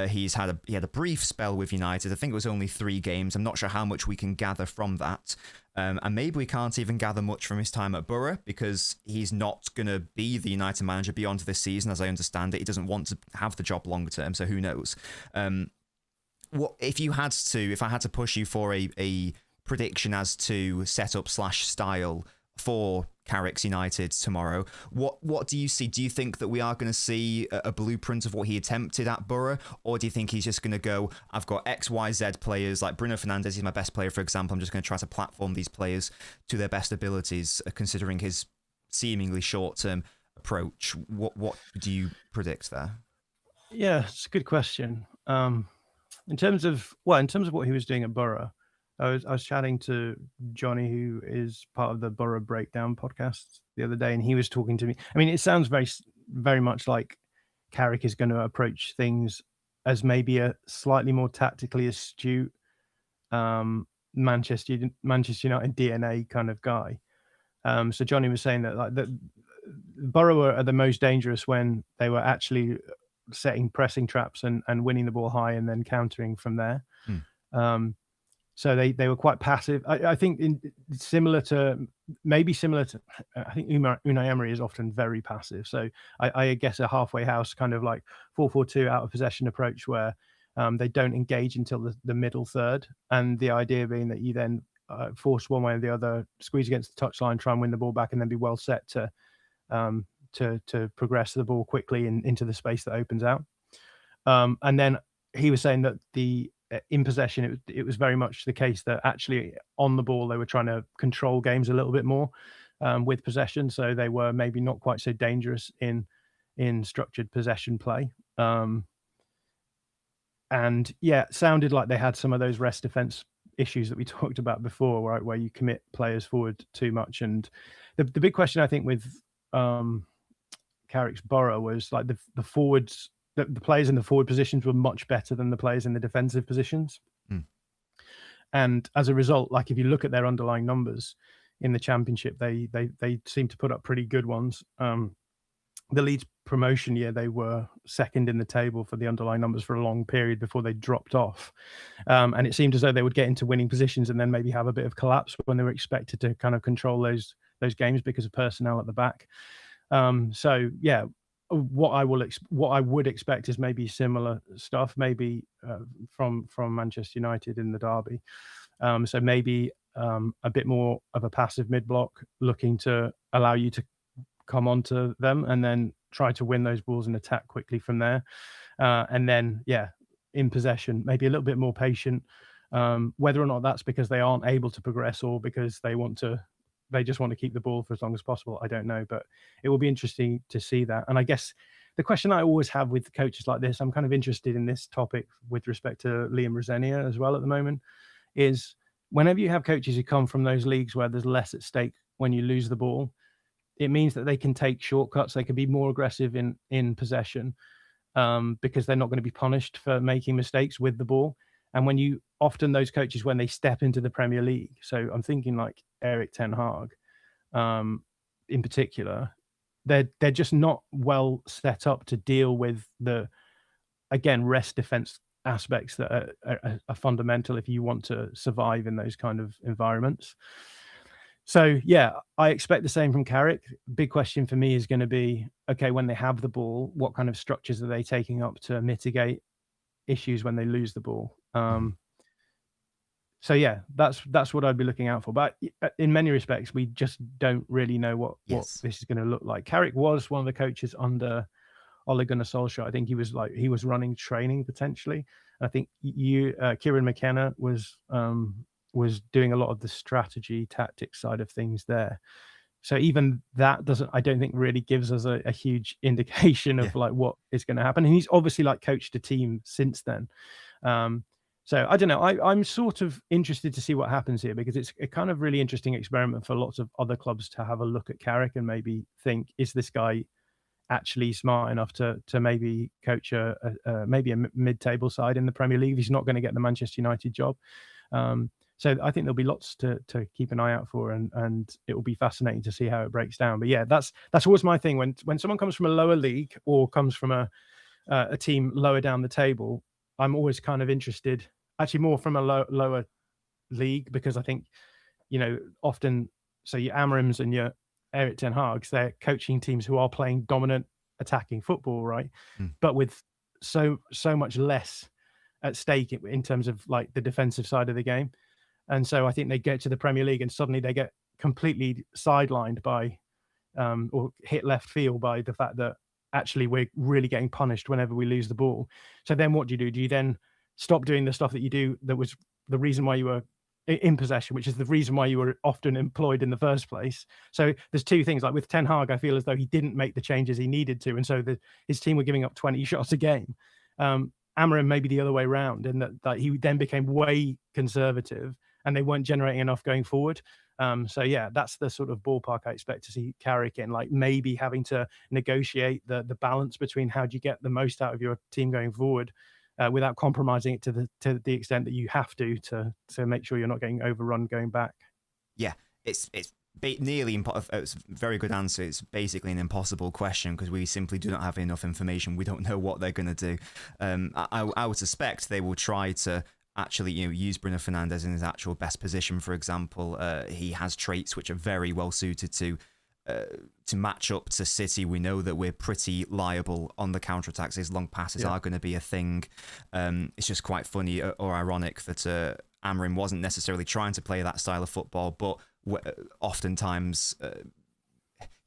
[SPEAKER 1] He had a brief spell with United. I think it was only 3 games. I'm not sure how much we can gather from that, and maybe we can't even gather much from his time at Borough, because he's not going to be the United manager beyond this season, as I understand it. He doesn't want to have the job longer term, so who knows? What if I had to push you for a prediction as to setup/style for Carrick's United tomorrow, what do you see? Do you think that we are going to see a blueprint of what he attempted at Borough, or do you think he's just going to go, I've got XYZ players, like Bruno Fernandes, he's my best player, for example, I'm just going to try to platform these players to their best abilities, considering his seemingly short-term approach? What do you predict there?
[SPEAKER 2] Yeah, it's a good question. In terms of what he was doing at Borough, I was chatting to Johnny, who is part of the Borough Breakdown podcast, the other day, and he was talking to me. I mean, it sounds very, very much like Carrick is going to approach things as maybe a slightly more tactically astute Manchester United DNA kind of guy. So Johnny was saying that Borough are the most dangerous when they were actually setting pressing traps and winning the ball high and then countering from there. So they were quite passive. I think similar to I think Unai Emery is often very passive. So I guess a halfway house kind of like 4-4-2 out of possession approach, where they don't engage until the middle third, and the idea being that you then force one way or the other, squeeze against the touchline, try and win the ball back, and then be well set to progress the ball quickly into the space that opens out. And then he was saying that in possession, it was very much the case that actually on the ball they were trying to control games a little bit more with possession, so they were maybe not quite so dangerous in structured possession play. And sounded like they had some of those rest defense issues that we talked about before, right, where you commit players forward too much. And the big question I think with Carrick's Borough was like the forwards. The players in the forward positions were much better than the players in the defensive positions. And as a result, like if you look at their underlying numbers in the Championship, they seem to put up pretty good ones. The Leeds promotion year, they were second in the table for the underlying numbers for a long period before they dropped off. And it seemed as though they would get into winning positions and then maybe have a bit of collapse when they were expected to kind of control those games because of personnel at the back. What I would expect is maybe similar stuff, maybe from Manchester United in the derby. So maybe a bit more of a passive mid-block, looking to allow you to come onto them and then try to win those balls and attack quickly from there. And then, in possession, maybe a little bit more patient. Whether or not that's because they aren't able to progress or because they want to they just want to keep the ball for as long as possible. I don't know, but it will be interesting to see that. And I guess the question I always have with coaches like this, I'm kind of interested in this topic with respect to Liam Rosenior as well at the moment, is whenever you have coaches who come from those leagues where there's less at stake when you lose the ball, it means that they can take shortcuts. They can be more aggressive in possession because they're not going to be punished for making mistakes with the ball. And when you often those coaches, when they step into the Premier League, so I'm thinking like Erik ten Hag in particular, they're just not well set up to deal with the, again, rest defense aspects that are fundamental if you want to survive in those kind of environments. So yeah, I expect the same from Carrick. Big question for me is going to be, okay, when they have the ball, what kind of structures are they taking up to mitigate issues when they lose the ball? So yeah, that's what I'd be looking out for. But in many respects, we just don't really know what this is going to look like. Carrick was one of the coaches under Ole Gunnar Solskjaer. I think he was running training potentially. I think Kieran McKenna was doing a lot of the strategy tactics side of things there. So even that I don't think really gives us a huge indication of like what is going to happen. And he's obviously like coached a team since then. So I don't know. I'm sort of interested to see what happens here, because it's a kind of really interesting experiment for lots of other clubs to have a look at Carrick and maybe think, is this guy actually smart enough to maybe coach maybe a mid-table side in the Premier League if he's not going to get the Manchester United job? So I think there'll be lots to keep an eye out for, and it will be fascinating to see how it breaks down. But yeah, that's always my thing. When someone comes from a lower league or comes from a team lower down the table, I'm always kind of interested, actually more from a lower league, because I think, often, so your Amorims and your Erik ten Hags, they're coaching teams who are playing dominant attacking football, right? But with so much less at stake in terms of like the defensive side of the game. And so I think they get to the Premier League and suddenly they get completely sidelined by or hit left field by the fact that actually we're really getting punished whenever we lose the ball. So then what do? Do you then stop doing the stuff that you do that was the reason why you were in possession, which is the reason why you were often employed in the first place? So there's two things. Like with Ten Hag, I feel as though he didn't make the changes he needed to, and so his team were giving up 20 shots a game. Amorim maybe the other way around, and that he then became way conservative and they weren't generating enough going forward. So yeah, that's the sort of ballpark I expect to see Carrick in, like maybe having to negotiate the balance between how do you get the most out of your team going forward without compromising it to the extent that you have to make sure you're not getting overrun going back.
[SPEAKER 1] Yeah, it's nearly impossible. It's a very good answer. It's basically an impossible question because we simply do not have enough information. We don't know what they're going to do. I would suspect they will try to actually use Bruno Fernandes in his actual best position. For example, he has traits which are very well suited to match up to City. We know that we're pretty liable on the counterattacks. His long passes are going to be a thing. It's just quite funny or ironic that Amorim wasn't necessarily trying to play that style of football, but oftentimes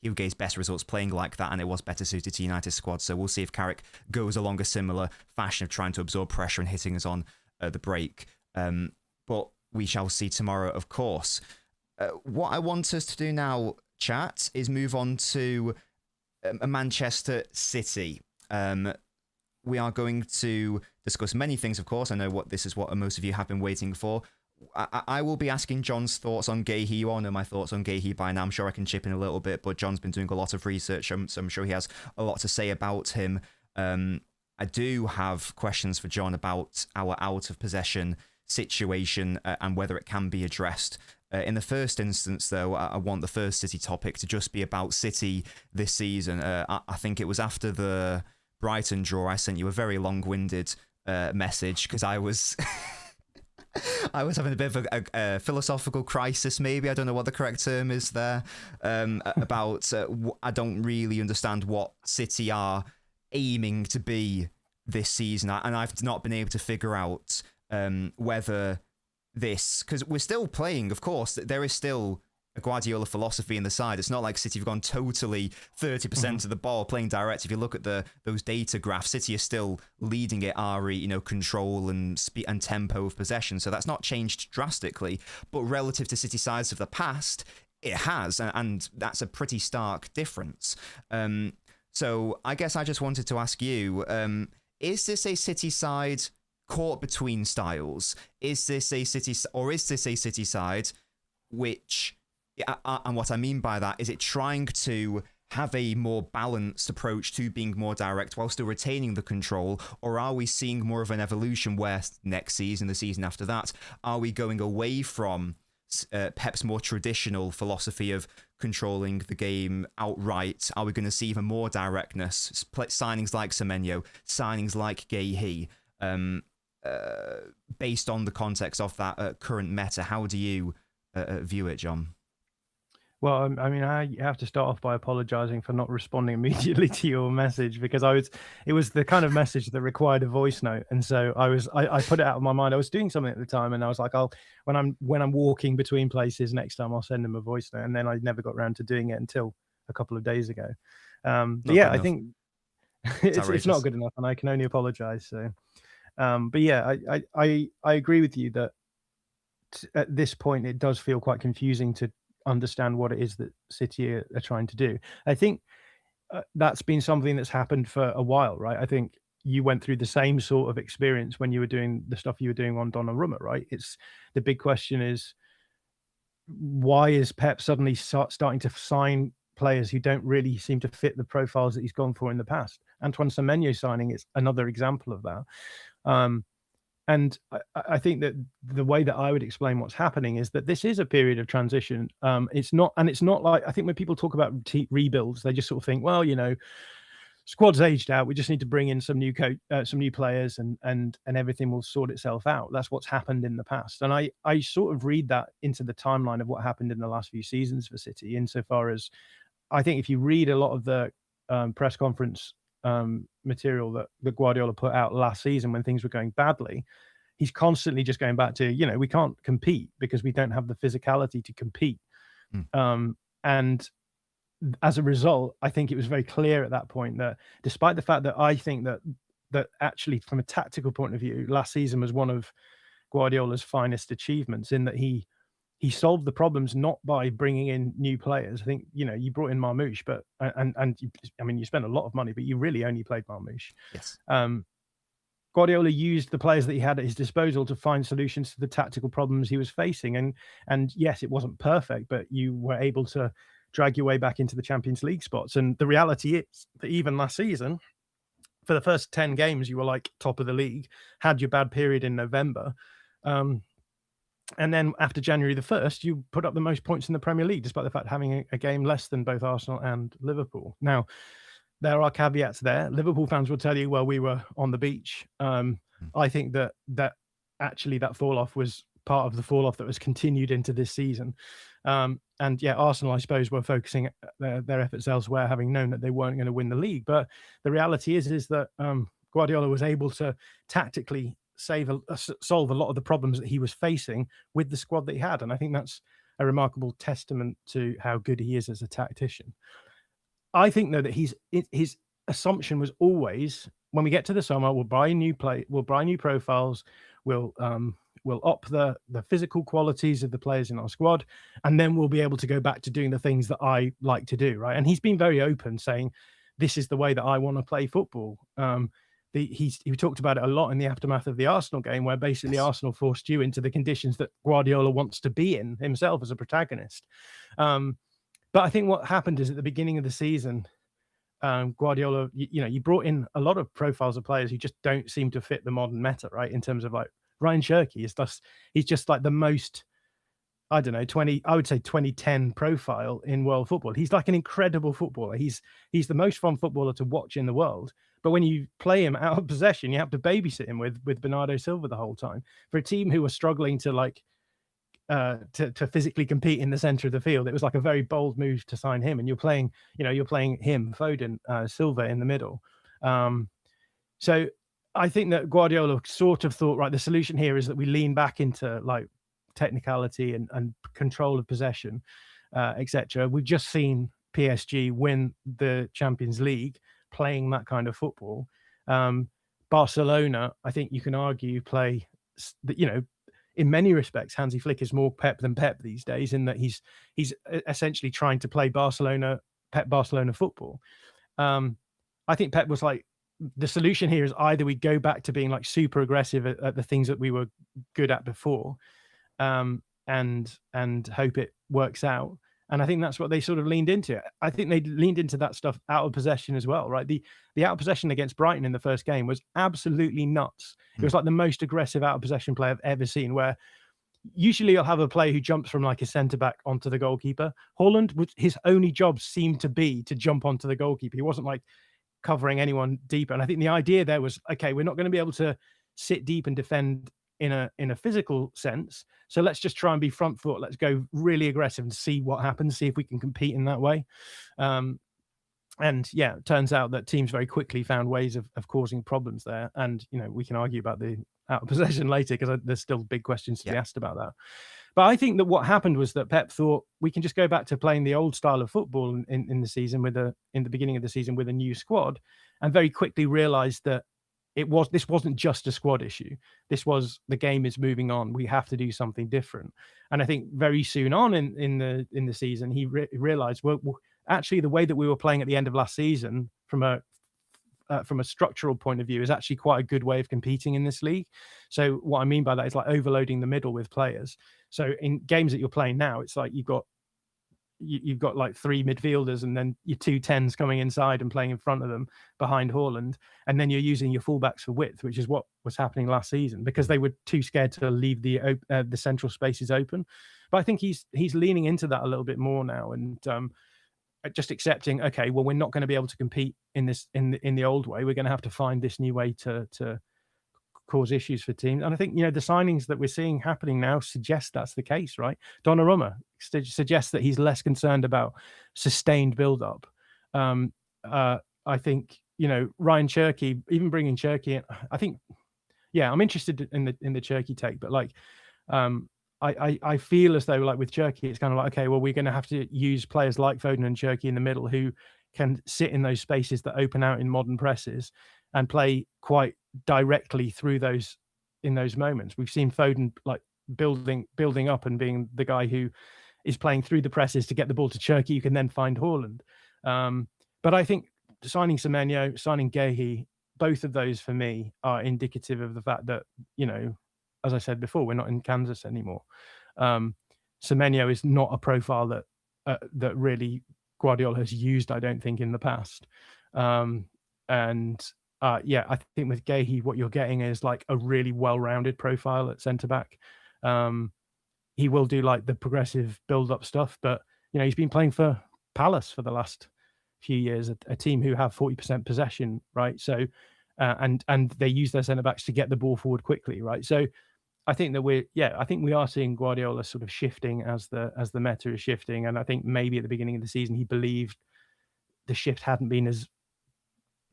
[SPEAKER 1] he would get his best results playing like that, and it was better suited to United's squad. So we'll see if Carrick goes along a similar fashion of trying to absorb pressure and hitting us on the break. But we shall see tomorrow, of course. What I want us to do now, chat, is move on to Manchester City. We are going to discuss many things, of course. I know this is what most of you have been waiting for. I will be asking John's thoughts on Guehi. You all know my thoughts on Guehi by now. I'm sure I can chip in a little bit, but John's been doing a lot of research, so I'm sure he has a lot to say about him. I do have questions for John about our out of possession situation and whether it can be addressed. In the first instance, though, I want the first City topic to just be about City this season. I think it was after the Brighton draw, I sent you a very long-winded message because I was I was having a bit of a philosophical crisis, maybe. I don't know what the correct term is there. About I don't really understand what City are aiming to be this season, and I've not been able to figure out whether this, because we're still playing, of course, there is still a Guardiola philosophy in the side. It's not like City have gone totally 30% of the ball playing direct. If you look at those data graphs, City is still leading it, control and speed and tempo of possession. So that's not changed drastically. But relative to City sides of the past, It has, and that's a pretty stark difference. So I guess I just wanted to ask you, is this a City side caught between styles? Is this a City side which, and what I mean by that, is it trying to have a more balanced approach to being more direct while still retaining the control? Or are we seeing more of an evolution where next season, the season after that, are we going away from Pep's more traditional philosophy of controlling the game outright? Are we going to see even more directness? Signings like Semenyo, signings like Guehi, based on the context of that current meta. How do you view it, John?
[SPEAKER 2] Well, I mean, I have to start off by apologizing for not responding immediately to your message, because it was the kind of message that required a voice note. And so I put it out of my mind. I was doing something at the time, and I was like, when I'm walking between places next time, I'll send him a voice note. And then I never got around to doing it until a couple of days ago. But yeah, I think it's not good enough, and I can only apologize. So, but yeah, I agree with you that at this point, it does feel quite confusing to understand what it is that City are trying to do. I think that's been something that's happened for a while, right? I think you went through the same sort of experience when you were doing the stuff you were doing on Donnarumma, right? It's the big question is, why is Pep suddenly starting to sign players who don't really seem to fit the profiles that he's gone for in the past? Antoine Semenyo signing is another example of that. And I think that the way that I would explain what's happening is that this is a period of transition. It's not like, I think when people talk about rebuilds, they just sort of think, well, squad's aged out. We just need to bring in some new players, and everything will sort itself out. That's what's happened in the past. And I sort of read that into the timeline of what happened in the last few seasons for City, insofar as I think if you read a lot of the press conference material that Guardiola put out last season when things were going badly, he's constantly just going back to, we can't compete because we don't have the physicality to compete. And as a result, I think it was very clear at that point that, despite the fact that I think that actually from a tactical point of view, last season was one of Guardiola's finest achievements, in that he solved the problems not by bringing in new players. I think, you brought in Marmoush, but you spent a lot of money, but you really only played Marmoush.
[SPEAKER 1] Yes.
[SPEAKER 2] Guardiola used the players that he had at his disposal to find solutions to the tactical problems he was facing. And yes, it wasn't perfect, but you were able to drag your way back into the Champions League spots. And the reality is that even last season, for the first 10 games, you were like top of the league, had your bad period in November. And then after January the 1st, you put up the most points in the Premier League, despite the fact having a game less than both Arsenal and Liverpool. Now, there are caveats there. Liverpool fans will tell you, well, we were on the beach. I think that actually that fall-off was part of the fall-off that was continued into this season. And yeah, Arsenal, I suppose, were focusing their efforts elsewhere, having known that they weren't going to win the league. But the reality is that Guardiola was able to tactically solve a lot of the problems that he was facing with the squad that he had. And I think that's a remarkable testament to how good he is as a tactician. I think, though, that his assumption was always, when we get to the summer, we'll buy new profiles, we'll up the physical qualities of the players in our squad, and then we'll be able to go back to doing the things that I like to do, right? And he's been very open, saying, this is the way that I want to play football. He talked about it a lot in the aftermath of the Arsenal game, where basically Arsenal forced you into the conditions that Guardiola wants to be in himself as a protagonist. But I think what happened is, at the beginning of the season, Guardiola, you brought in a lot of profiles of players who just don't seem to fit the modern meta, right? In terms of like Ryan Cherky he's just like the most, I don't know, 2010 profile in world football. He's like an incredible footballer. He's the most fun footballer to watch in the world. But when you play him out of possession, you have to babysit him with Bernardo Silva the whole time. For a team who are struggling to to physically compete in the center of the field, it was like a very bold move to sign him. And you're playing him, Foden, Silva in the middle. So I think that Guardiola sort of thought, right, the solution here is that we lean back into like technicality and control of possession, etc. We've just seen PSG win the Champions League playing that kind of football. Barcelona, I think you can argue, play, in many respects, Hansi Flick is more Pep than Pep these days, in that he's essentially trying to play Pep Barcelona football. I think Pep was like, the solution here is either we go back to being like super aggressive at the things that we were good at before, and hope it works out. And I think that's what they sort of leaned into. I think they leaned into that stuff out of possession as well, right? The out of possession against Brighton in the first game was absolutely nuts. It was like the most aggressive out of possession play I've ever seen, where usually you'll have a player who jumps from like a centre back onto the goalkeeper. Haaland, his only job seemed to be to jump onto the goalkeeper. He wasn't like covering anyone deeper. And I think the idea there was, okay, we're not going to be able to sit deep and defend in a physical sense, so let's just try and be front foot. Let's go really aggressive and see what happens, see if we can compete in that way. And yeah, it turns out that teams very quickly found ways of causing problems there. And we can argue about the out of possession later, because there's still big questions to be asked about that. But I think that what happened was that Pep thought we can just go back to playing the old style of football in the season in the beginning of the season with a new squad, and very quickly realized that this wasn't just a squad issue. This was, the game is moving on. We have to do something different. And I think very soon on in the season, he realized, well, actually the way that we were playing at the end of last season from a structural point of view is actually quite a good way of competing in this league. So what I mean by that is like overloading the middle with players. So in games that you're playing now, it's like you've got like 3 midfielders and then your 2 10s coming inside and playing in front of them behind Haaland, and then you're using your fullbacks for width, which is what was happening last season because they were too scared to leave the central spaces open. But I think he's leaning into that a little bit more now, and just accepting, okay, well, we're not going to be able to compete in the old way. We're going to have to find this new way to cause issues for teams. And I think, the signings that we're seeing happening now suggest that's the case, right? Donnarumma suggests that he's less concerned about sustained build-up. I think, Ryan Cherky, even bringing Cherky in, I think, I'm interested in the Cherky take, but like, I feel as though like with Cherky, it's kind of like, okay, well, we're going to have to use players like Foden and Cherky in the middle who can sit in those spaces that open out in modern presses and play quite directly through those in those moments. We've seen Foden like building up and being the guy who is playing through the presses to get the ball to Cherky. You can then find Haaland. But I think signing Semenyo, signing Guehi, both of those for me are indicative of the fact that, as I said before, we're not in Kansas anymore. Semenyo is not a profile that really Guardiola has used, I don't think, in the past. I think with Guehi, what you're getting is like a really well-rounded profile at centre-back. He will do like the progressive build-up stuff, but, he's been playing for Palace for the last few years, a team who have 40% possession, right? So, and they use their centre-backs to get the ball forward quickly, right? So I think that we are seeing Guardiola sort of shifting as the meta is shifting. And I think maybe at the beginning of the season, he believed the shift hadn't been as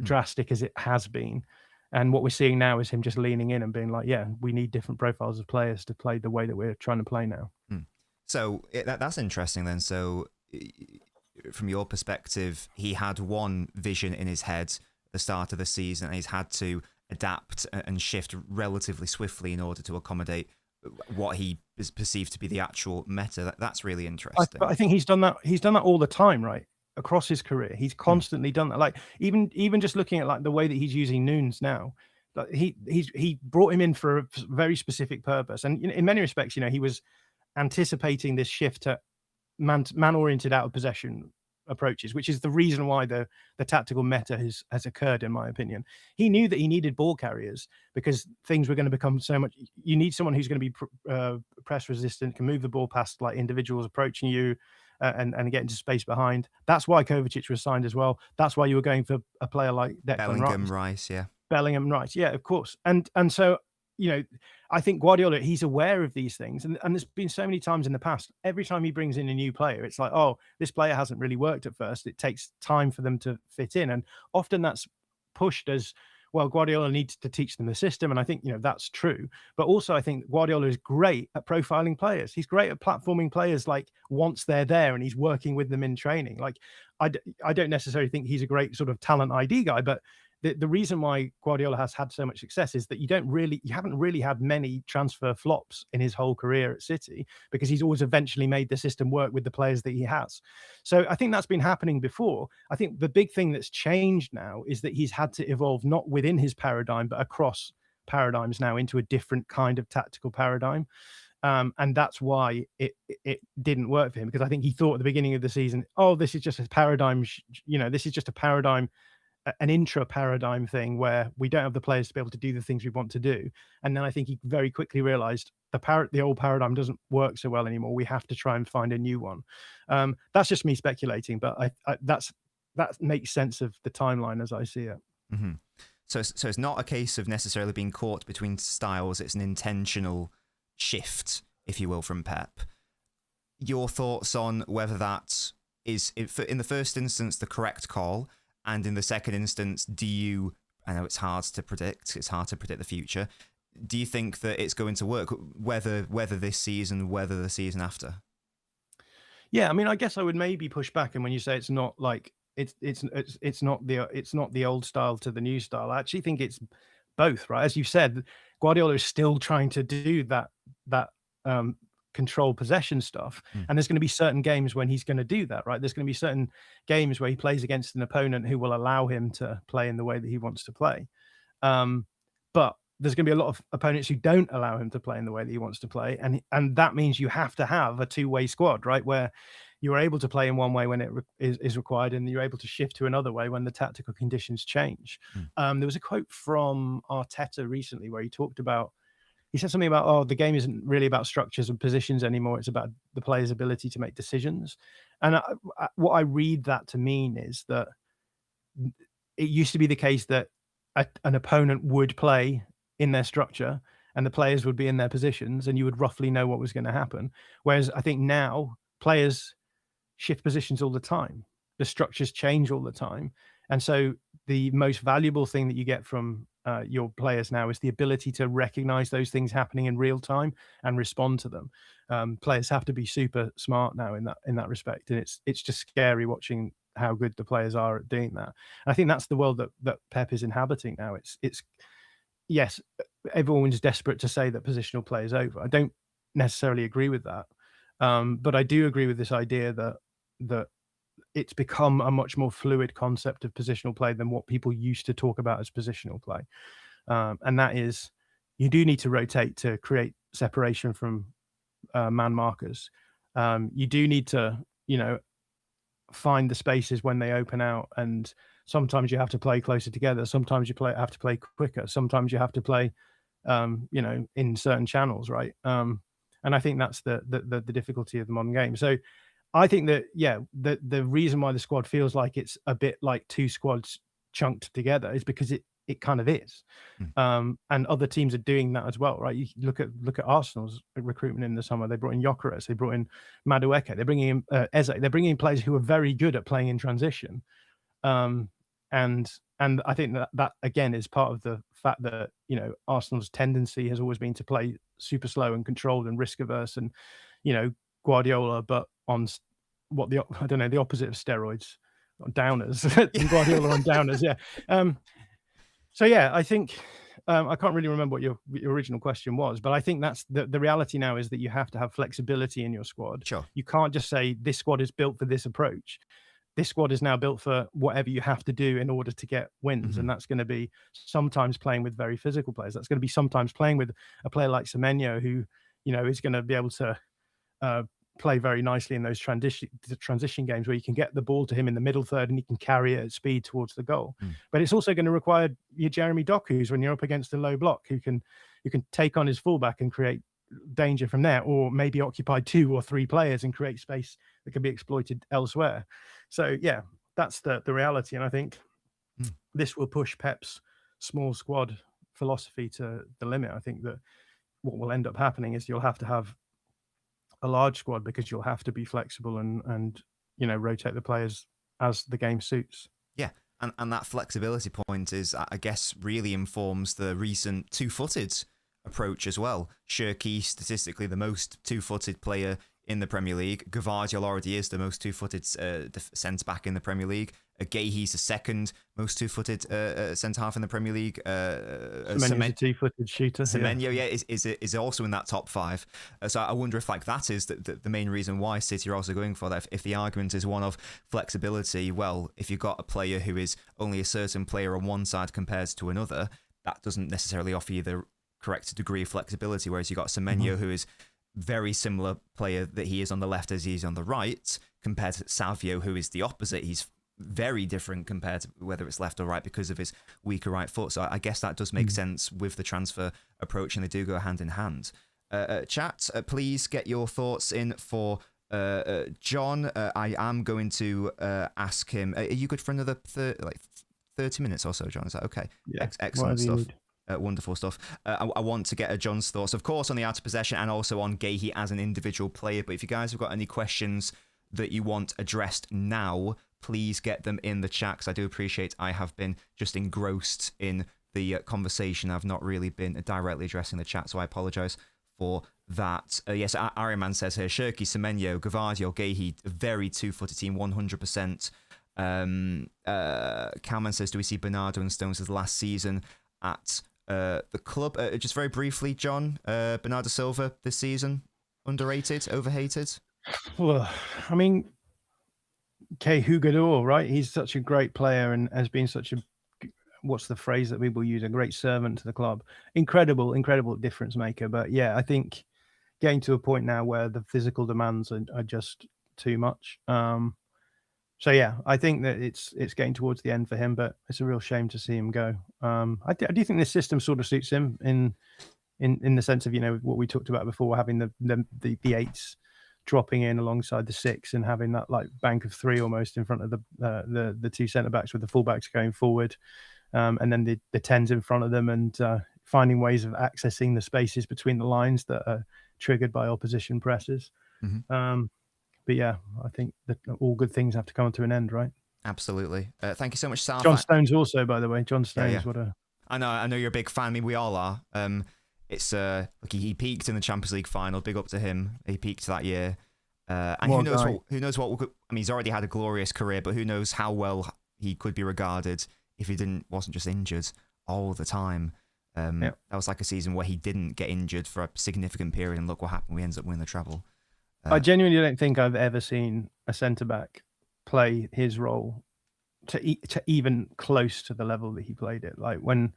[SPEAKER 2] drastic as it has been. And what we're seeing now is him just leaning in and being like, we need different profiles of players to play the way that we're trying to play now.
[SPEAKER 1] So that's interesting then. So from your perspective, he had one vision in his head at the start of the season, and he's had to adapt and shift relatively swiftly in order to accommodate what he is perceived to be the actual meta. That's really interesting.
[SPEAKER 2] But I think he's done that all the time, right? Across his career, he's constantly done that. Like even just looking at like the way that he's using Nunes now, like he brought him in for a very specific purpose, and in many respects, he was anticipating this shift to man-oriented out of possession approaches, which is the reason why the tactical meta has occurred, in my opinion. He knew that he needed ball carriers because things were going to become so much. You need someone who's going to be press resistant, can move the ball past like individuals approaching you, and get into space behind. That's why Kovacic was signed as well. That's why you were going for a player like Declan Rice. Bellingham Rice, yeah, of course. And so, I think Guardiola, he's aware of these things. And there's been so many times in the past, every time he brings in a new player, it's like, oh, this player hasn't really worked at first. It takes time for them to fit in. And often that's pushed as, well, Guardiola needs to teach them the system. And I think, that's true. But also I think Guardiola is great at profiling players. He's great at platforming players like once they're there and he's working with them in training. Like I don't necessarily think he's a great sort of talent ID guy, but the reason why Guardiola has had so much success is that you haven't really had many transfer flops in his whole career at City, because he's always eventually made the system work with the players that he has. So I think that's been happening before. I think the big thing that's changed now is that he's had to evolve not within his paradigm, but across paradigms now into a different kind of tactical paradigm. And that's why it didn't work for him, because I think he thought at the beginning of the season, oh, this is just a paradigm, this is just a paradigm, an intra paradigm thing where we don't have the players to be able to do the things we want to do. And then I think he very quickly realized the old paradigm doesn't work so well anymore. We have to try and find a new one. That's just me speculating, but that makes sense of the timeline as I see it.
[SPEAKER 1] Mm-hmm. So it's not a case of necessarily being caught between styles. It's an intentional shift, if you will, from Pep. Your thoughts on whether that is, in the first instance, the correct call, and in the second instance, I know it's hard to predict the future. Do you think that it's going to work, whether this season, whether the season after?
[SPEAKER 2] Yeah, I mean, I guess I would maybe push back, and when you say it's not like it's not the old style to the new style, I actually think it's both, right? As you said, Guardiola is still trying to do that control possession stuff, and there's going to be certain games when he's going to do that, right? There's going to be certain games where he plays against an opponent who will allow him to play in the way that he wants to play, but there's going to be a lot of opponents who don't allow him to play in the way that he wants to play, and that means you have to have a two-way squad, right, where you're able to play in one way when it is required, and you're able to shift to another way when the tactical conditions change. There was a quote from Arteta recently where he said something about, oh, the game isn't really about structures and positions anymore. It's about the player's ability to make decisions. And what I read that to mean is that it used to be the case that an opponent would play in their structure and the players would be in their positions, and you would roughly know what was going to happen. Whereas I think now players shift positions all the time. The structures change all the time. And so the most valuable thing that you get from your players now is the ability to recognize those things happening in real time and respond to them. Players have to be super smart now in that respect, and it's just scary watching how good the players are at doing that. And I think that's the world that Pep is inhabiting now. It's yes, everyone's desperate to say that positional play is over. I don't necessarily agree with that, but I do agree with this idea that it's become a much more fluid concept of positional play than what people used to talk about as positional play. And that is, you do need to rotate to create separation from man markers. You do need to, find the spaces when they open out. And sometimes you have to play closer together. Sometimes you have to play quicker. Sometimes you have to play, in certain channels, right? And I think that's the difficulty of the modern game. So I think that, the reason why the squad feels like it's a bit like two squads chunked together is because it kind of is. And other teams are doing that as well, right? You look at Arsenal's recruitment in the summer. They brought in Gyökeres, they brought in Madueke, they're bringing in Eze, they're bringing in players who are very good at playing in transition. And I think that again is part of the fact that, Arsenal's tendency has always been to play super slow and controlled and risk averse, and, Guardiola, but on the opposite of steroids, downers. Guardiola on downers, yeah. So yeah, I think I can't really remember what your original question was, but I think that's the reality now is that you have to have flexibility in your squad.
[SPEAKER 1] Sure.
[SPEAKER 2] You can't just say this squad is built for this approach. This squad is now built for whatever you have to do in order to get wins. And that's going to be sometimes playing with very physical players. That's going to be sometimes playing with a player like Semenyo, who, is going to be able to play very nicely in those transition games where you can get the ball to him in the middle third and he can carry it at speed towards the goal. But it's also going to require your Jeremy Doku's when you're up against a low block, who can take on his fullback and create danger from there, or maybe occupy 2 or 3 players and create space that can be exploited elsewhere. So yeah, that's the reality. And I think this will push Pep's small squad philosophy to the limit. I think that what will end up happening is you'll have to have a large squad because you'll have to be flexible and rotate the players as the game suits.
[SPEAKER 1] Yeah, and that flexibility point is, I guess, really informs the recent two-footed approach as well. Shirky, statistically the most two-footed player in the Premier League. Gvardiol already is the most two-footed centre-back in the Premier League. Guehi's the second most two-footed centre-half in the Premier League.
[SPEAKER 2] Semenyo's a two-footed shooter.
[SPEAKER 1] Semenyo, is also in that top 5. So I wonder if that is the main reason why City are also going for that. If the argument is one of flexibility, well, if you've got a player who is only a certain player on one side compared to another, that doesn't necessarily offer you the correct degree of flexibility, whereas you've got Semenyo, who is very similar player that he is on the left as he is on the right, compared to Savio, who is the opposite. He's very different compared to whether it's left or right because of his weaker right foot. So I guess that does make sense with the transfer approach, and they do go hand in hand. Chat, please get your thoughts in for John. I am going to ask him, are you good for another 30 minutes or so, John? Is that okay?
[SPEAKER 2] Yeah.
[SPEAKER 1] Excellent stuff. Wonderful stuff. I want to get John's thoughts, of course, on the out of possession and also on Guehi as an individual player. But if you guys have got any questions that you want addressed now, please get them in the chat, because I do appreciate I have been just engrossed in the conversation. I've not really been directly addressing the chat, so I apologise for that. Yes, Ariman says here, Shirky, Semenyo, Gvardiol, Guehi, very two-footed team, 100%. Calman says, do we see Bernardo and Stones as last season at the club? Just very briefly, John, Bernardo Silva this season, underrated, overhated?
[SPEAKER 2] Well, I mean, Jugador, right? He's such a great player and has been such a, what's the phrase that people use, a great servant to the club. Incredible difference maker. But yeah, I think getting to a point now where the physical demands are just too much. So yeah, I think that it's getting towards the end for him, but it's a real shame to see him go. I do think this system sort of suits him in the sense of, you know, what we talked about before, having the eights dropping in alongside the 6 and having that like bank of 3 almost in front of the 2 centre backs, with the fullbacks going forward, and then the 10s in front of them, and finding ways of accessing the spaces between the lines that are triggered by opposition presses. But yeah, I think that all good things have to come to an end, right?
[SPEAKER 1] Absolutely. Thank you so much, Sal.
[SPEAKER 2] John Stones also, by the way. John Stones,
[SPEAKER 1] yeah.
[SPEAKER 2] What a...
[SPEAKER 1] I know you're a big fan. I mean, we all are. It's look, he peaked in the Champions League final. Big up to him. He peaked that year. And who knows what I mean, he's already had a glorious career, but who knows how well he could be regarded if he wasn't just injured all the time. That was like a season where he didn't get injured for a significant period, and look what happened. We ended up winning the treble.
[SPEAKER 2] I genuinely don't think I've ever seen a centre-back play his role to even close to the level that he played it. Like when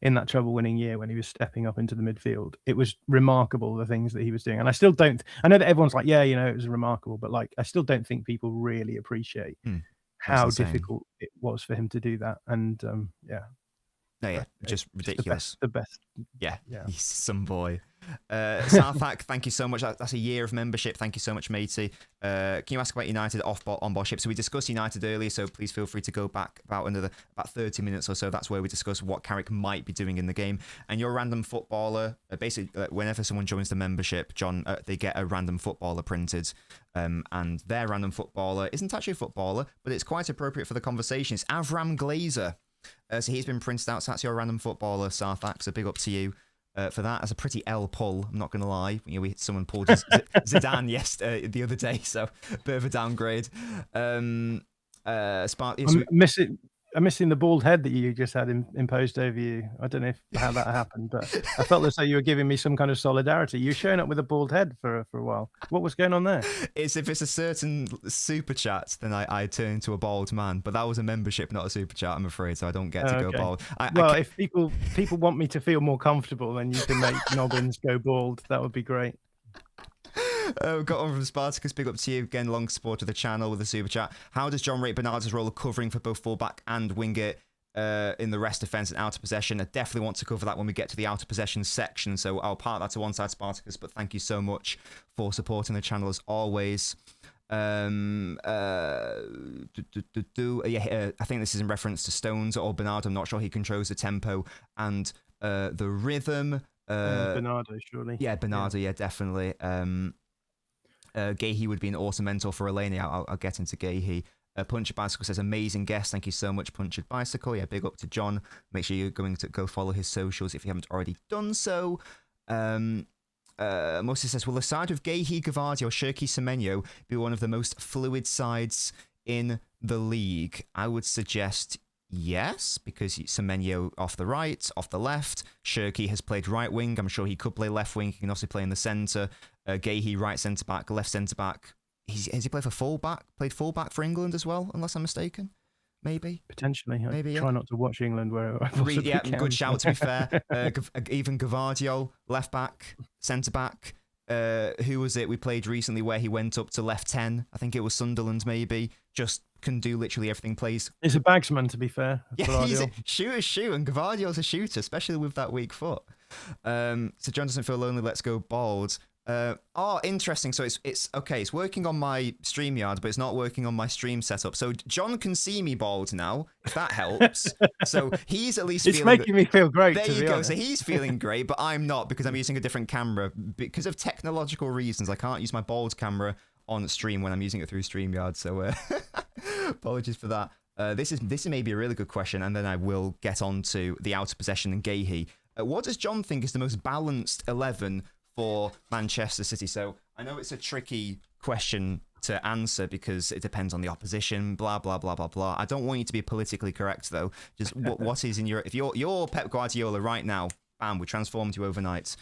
[SPEAKER 2] in that treble-winning year, when he was stepping up into the midfield, it was remarkable, the things that he was doing. And I still don't. I know that everyone's like, yeah, you know, it was remarkable, but like I still don't think people really appreciate how difficult it was for him to do that. And
[SPEAKER 1] just ridiculous.
[SPEAKER 2] The best.
[SPEAKER 1] Yeah, he's some boy. Sarthak, thank you so much. That's a year of membership. Thank you so much, matey. Can you ask about United on-ball ship? So we discussed United earlier, so please feel free to go back about 30 minutes or so. That's where we discuss what Carrick might be doing in the game. And your random footballer, basically, whenever someone joins the membership, John, they get a random footballer printed. And their random footballer isn't actually a footballer, but it's quite appropriate for the conversation. It's Avram Glazer. So he's been printed out. So that's your random footballer, Sarthak. So big up to you for that. That's a pretty L pull, I'm not going to lie. You know, someone pulled Zidane the other day, so a bit of a downgrade.
[SPEAKER 2] I'm missing the bald head that you just had imposed over you. I don't know how that happened, but I felt as though you were giving me some kind of solidarity. You were showing up with a bald head for a while. What was going on there?
[SPEAKER 1] If it's a certain super chat, then I turn into a bald man. But that was a membership, not a super chat, I'm afraid, so I don't get to go bald.
[SPEAKER 2] If people want me to feel more comfortable, then you can make Nobbins go bald. That would be great.
[SPEAKER 1] We've got one from Spartacus. Big up to you again, long support of the channel with the super chat. How does John rate Bernardo's role of covering for both fullback and winger in the rest defence and out of possession? I definitely want to cover that when we get to the out of possession section, so I'll park that to one side, Spartacus, but thank you so much for supporting the channel as always. I think this is in reference to Stones or Bernardo. I'm not sure. He controls the tempo and the rhythm.
[SPEAKER 2] Bernardo, surely.
[SPEAKER 1] Yeah, Bernardo, yeah definitely. Guehi would be an awesome mentor for Eleni. I'll get into Guehi. Punctured Bicycle says, amazing guest. Thank you so much, Punctured Bicycle. Yeah, big up to John. Make sure you're going to go follow his socials if you haven't already done so. Moses says, will the side of Guehi, Gvardiol, Shirky, Semenyo be one of the most fluid sides in the league, I would suggest yes, because Semenyo off the right, off the left. Shirky has played right wing. I'm sure he could play left wing. He can also play in the centre. Guehi, right centre back, left centre back. Has he played for fullback? Played fullback for England as well, unless I'm mistaken. Maybe.
[SPEAKER 2] Potentially.
[SPEAKER 1] Maybe,
[SPEAKER 2] I try not to watch England where I possibly
[SPEAKER 1] yeah,
[SPEAKER 2] can.
[SPEAKER 1] good shout, to be fair. Even Gavardio, left back, centre back. Who was it we played recently where he went up to left 10? I think it was Sunderland, maybe. Just can do literally everything, plays.
[SPEAKER 2] He's a bagsman, to be fair.
[SPEAKER 1] Yeah, he's a shooter's shoot, and Gavardio's a shooter, especially with that weak foot. So John doesn't feel lonely, let's go bald. Interesting. So it's okay. It's working on my StreamYard, but it's not working on my stream setup. So John can see me bald now, if that helps. So he's at least
[SPEAKER 2] it's
[SPEAKER 1] feeling...
[SPEAKER 2] making me feel great.
[SPEAKER 1] There you go.
[SPEAKER 2] Honest.
[SPEAKER 1] So he's feeling great, but I'm not, because I'm using a different camera. Because of technological reasons, I can't use my bald camera on stream when I'm using it through StreamYard. So apologies for that. This may be a really good question, and then I will get on to the out of possession and Guehi. What does John think is the most balanced 11 for Manchester City? So I know it's a tricky question to answer because it depends on the opposition, blah, blah, blah, blah, blah. I don't want you to be politically correct, though. Just what is in your... If you're Pep Guardiola right now, bam, we transformed you overnight.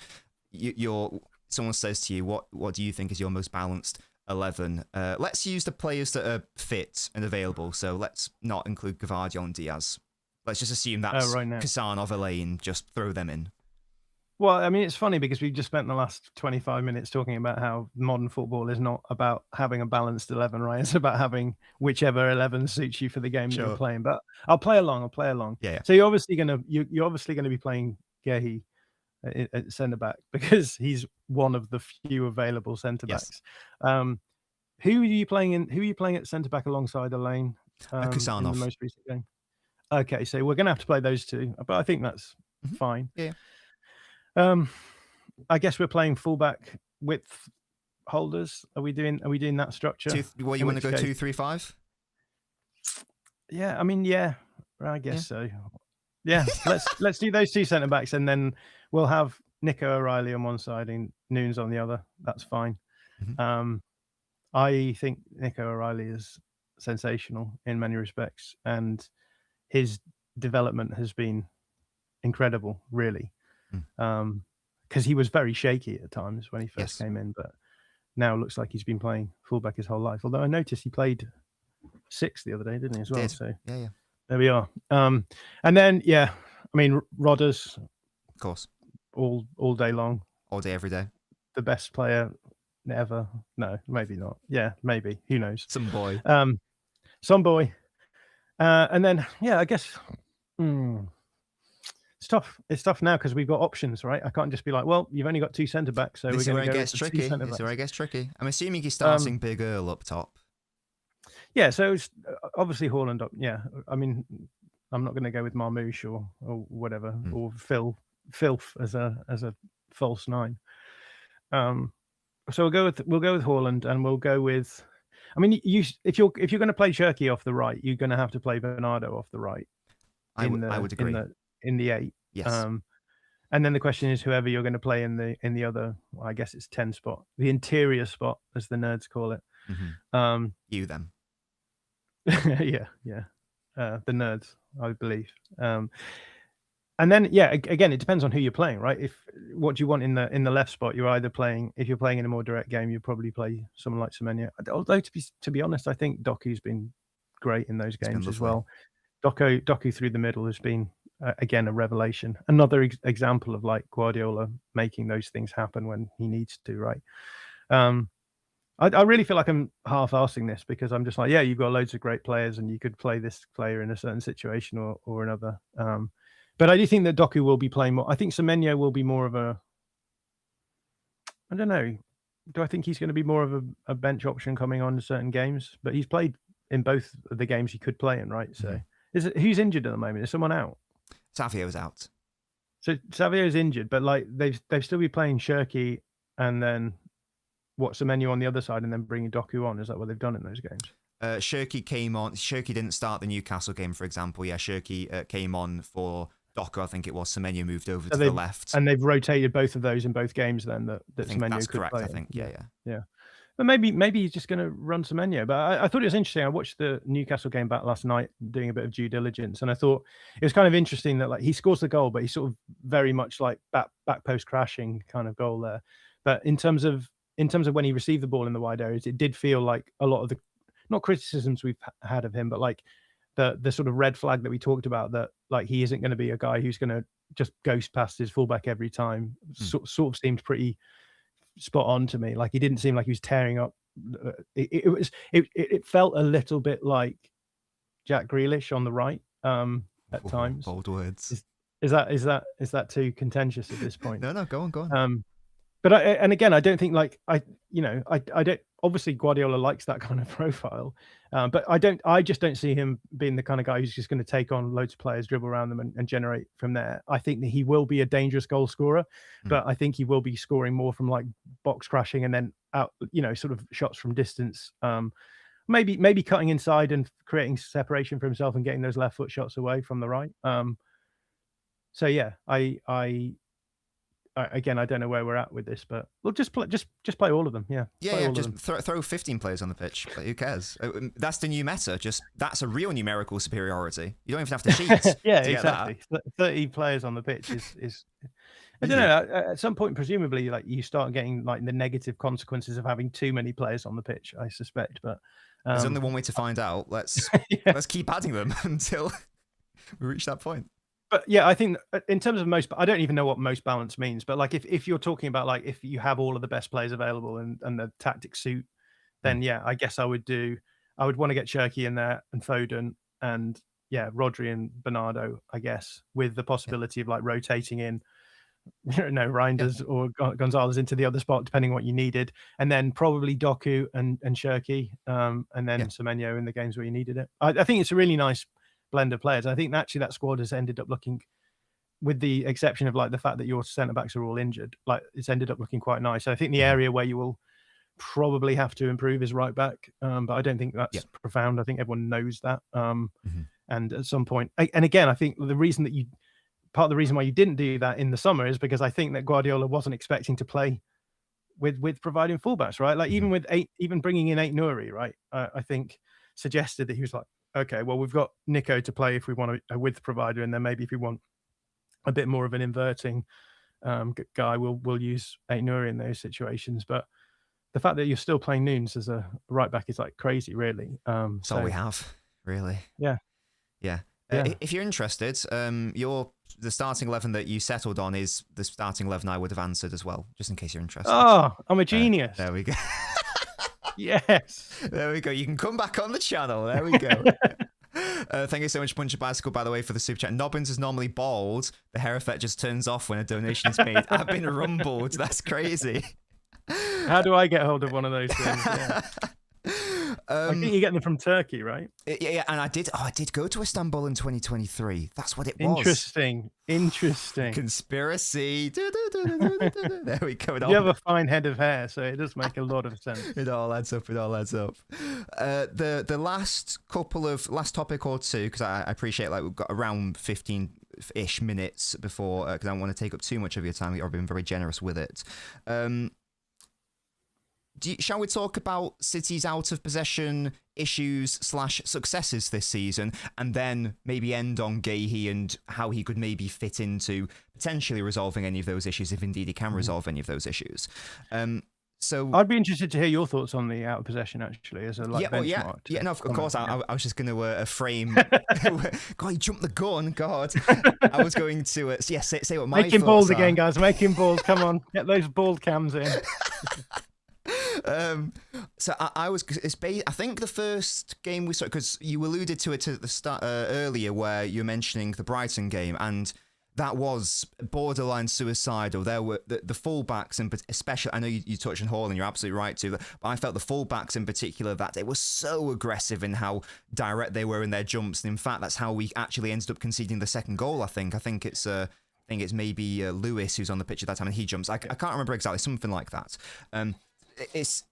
[SPEAKER 1] Someone says to you, what do you think is your most balanced 11? Let's use the players that are fit and available. So let's not include Gavardio and Diaz. Let's just assume that's
[SPEAKER 2] right now.
[SPEAKER 1] Casanov, Elaine. Just throw them in.
[SPEAKER 2] Well, I mean, it's funny because we've just spent the last 25 minutes talking about how modern football is not about having a balanced 11, right? It's about having whichever 11 suits you for the game that you're playing. But I'll play along. Yeah. So you're obviously gonna be playing Guehi at centre back because he's one of the few available centre backs. Yes. Who are you playing at centre back alongside Elaine?
[SPEAKER 1] Casanov.
[SPEAKER 2] In the most recent game. Okay, so we're going to have to play those two, but I think that's fine.
[SPEAKER 1] Yeah.
[SPEAKER 2] I guess we're playing fullback width holders. Are we doing that structure?
[SPEAKER 1] You want to go 2-3-5?
[SPEAKER 2] Yeah, I mean, yeah, I guess so. Yeah, let's do those two centre backs, and then we'll have Nico O'Reilly on one side and Nunes on the other. That's fine. Mm-hmm. I think Nico O'Reilly is sensational in many respects, and his development has been incredible, really. Because he was very shaky at times when he first came in, but now looks like he's been playing fullback his whole life. Although I noticed he played 6 the other day, didn't he, as well? So
[SPEAKER 1] yeah.
[SPEAKER 2] There we are. And then I mean, Rodders,
[SPEAKER 1] of course,
[SPEAKER 2] all day long,
[SPEAKER 1] all day, every day.
[SPEAKER 2] The best player ever. No, maybe not. Yeah, maybe. Who knows?
[SPEAKER 1] Some boy.
[SPEAKER 2] And then I guess. It's tough now because we've got options, right? I can't just be like, well, you've only got 2 centre backs, so
[SPEAKER 1] this
[SPEAKER 2] we're going to go
[SPEAKER 1] This is where it gets tricky. I'm assuming he's starting Big Earl up top.
[SPEAKER 2] Yeah, so it's obviously Haaland up. Yeah, I mean, I'm not going to go with Marmoush or whatever or Filth as a false 9. So we'll go with Haaland, and we'll go with. I mean, if you're going to play Cherky off the right, you're going to have to play Bernardo off the right.
[SPEAKER 1] I would agree.
[SPEAKER 2] In the 8,
[SPEAKER 1] yes.
[SPEAKER 2] And then the question is whoever you're going to play in the other. Well, I guess it's 10 spot, the interior spot, as the nerds call it.
[SPEAKER 1] Mm-hmm. You them.
[SPEAKER 2] yeah. The nerds, I believe. And then again, it depends on who you're playing, right? What do you want in the left spot? You're either playing, if you're playing in a more direct game, you probably play someone like Semenyo. Although to be honest, I think Doku's been great in those games as well. Doku through the middle has been. Again, a revelation. Another example of like Guardiola making those things happen when he needs to, right? I really feel like I'm half-arsing this because I'm just like, yeah, you've got loads of great players and you could play this player in a certain situation or another. But I do think that Doku will be playing more. I think Semenyo will be more of a, I don't know. Do I think he's going to be more of a bench option coming on in certain games? But he's played in both of the games he could play in, right? So who's injured at the moment? Is someone out?
[SPEAKER 1] Savio's out.
[SPEAKER 2] So Savio's injured, but like they've still be playing Cherky and then Semenyo on the other side and then bringing Doku on. Is that what they've done in those games?
[SPEAKER 1] Cherky came on. Cherky didn't start the Newcastle game, for example. Yeah, Cherky came on for Doku, I think it was. Semenyo moved over to the left.
[SPEAKER 2] And they've rotated both of those in both games then that
[SPEAKER 1] I think
[SPEAKER 2] Semenyo
[SPEAKER 1] that's
[SPEAKER 2] could
[SPEAKER 1] correct,
[SPEAKER 2] play.
[SPEAKER 1] I think. Yeah.
[SPEAKER 2] But maybe he's just going to run Semenyo. But I thought it was interesting. I watched the Newcastle game back last night, doing a bit of due diligence, and I thought it was kind of interesting that like he scores the goal, but he's sort of very much like back post crashing kind of goal there. But in terms of when he received the ball in the wide areas, it did feel like a lot of the not criticisms we've had of him, but like the sort of red flag that we talked about, that like he isn't going to be a guy who's going to just ghost past his fullback every time. Sort of seemed pretty spot on to me. Like he didn't seem like he was tearing up. It felt a little bit like Jack Grealish on the right at times.
[SPEAKER 1] Bold words.
[SPEAKER 2] Is that too contentious at this point?
[SPEAKER 1] No, go on.
[SPEAKER 2] But I don't think like I don't. Obviously, Guardiola likes that kind of profile, but I just don't see him being the kind of guy who's just going to take on loads of players, dribble around them, and generate from there. I think that he will be a dangerous goal scorer, but I think he will be scoring more from like box crashing and then out, sort of shots from distance. Maybe cutting inside and creating separation for himself and getting those left foot shots away from the right. So yeah, again, I don't know where we're at with this, but we'll just play all of them. Yeah.
[SPEAKER 1] Just throw 15 players on the pitch. Like, who cares? That's the new meta. That's a real numerical superiority. You don't even have to cheat.
[SPEAKER 2] Yeah, exactly. 30 players on the pitch is I don't know. At some point, presumably, like you start getting like the negative consequences of having too many players on the pitch, I suspect. But
[SPEAKER 1] there's only one way to find out. Let's keep adding them until we reach that point.
[SPEAKER 2] But yeah, I think in terms of I don't even know what most balance means, but like if you're talking about like if you have all of the best players available and the tactics suit, then yeah, I guess I would want to get Cherki in there and Foden and Rodri and Bernardo, I guess, with the possibility of like rotating in, Reinders or Gonzalez into the other spot, depending on what you needed, and then probably Doku and Cherki, and then Semenyo in the games where you needed it. I think it's a really nice blend of players. I think actually that squad has ended up looking, with the exception of like the fact that your centre backs are all injured, like it's ended up looking quite nice. So I think the area where you will probably have to improve is right back, but I don't think that's profound. I think everyone knows that. And at some point, and again, I think part of the reason why you didn't do that in the summer is because I think that Guardiola wasn't expecting to play with providing fullbacks, right? Like even bringing in Ait-Nouri, right? I think suggested that he was like, okay, well, we've got Nico to play if we want a width provider, and then maybe if we want a bit more of an inverting guy, we'll use Ait-Nouri in those situations. But the fact that you're still playing Nunes as a right back is like crazy, really.
[SPEAKER 1] That's all we have, really.
[SPEAKER 2] Yeah.
[SPEAKER 1] If you're interested, the starting 11 that you settled on is the starting 11 I would have answered as well, just in case you're interested.
[SPEAKER 2] Oh, I'm a genius.
[SPEAKER 1] There we go.
[SPEAKER 2] Yes.
[SPEAKER 1] There we go. You can come back on the channel. There we go. Thank you so much, Punch a Bicycle, by the way, for the super chat. Nobbins is normally bald. The hair effect just turns off when a donation is made. I've been rumbled. That's crazy.
[SPEAKER 2] How do I get hold of one of those things? Yeah. I think you're getting them from Turkey, right?
[SPEAKER 1] Yeah, and I did go to Istanbul in 2023. That's what it was.
[SPEAKER 2] Interesting.
[SPEAKER 1] Conspiracy. There we go.
[SPEAKER 2] You have a fine head of hair, so it does make a lot of sense.
[SPEAKER 1] It all adds up. The last topic or two, because I appreciate like we've got around 15-ish minutes before, because I don't want to take up too much of your time. You've been very generous with it. Shall we talk about City's out of possession issues / successes this season, and then maybe end on Guehi and how he could maybe fit into potentially resolving any of those issues, if indeed he can resolve any of those ishes? So
[SPEAKER 2] I'd be interested to hear your thoughts on the out of possession, actually, as a benchmark.
[SPEAKER 1] No, of course. I was just going to frame. God, you jumped the gun. God, I was going to say what my
[SPEAKER 2] make him bald again, guys. Make him bald. Come on, get those bald cams in.
[SPEAKER 1] So I think the first game we saw, because you alluded to it at the start earlier, where you're mentioning the Brighton game, and that was borderline suicidal. There were the fullbacks, and especially, I know you touched on Hall, and you're absolutely right too, but I felt the fullbacks in particular, that they were so aggressive in how direct they were in their jumps, and in fact that's how we actually ended up conceding the second goal. I think it's maybe Lewis who's on the pitch at that time, and he jumps. I can't remember exactly, something like that. It's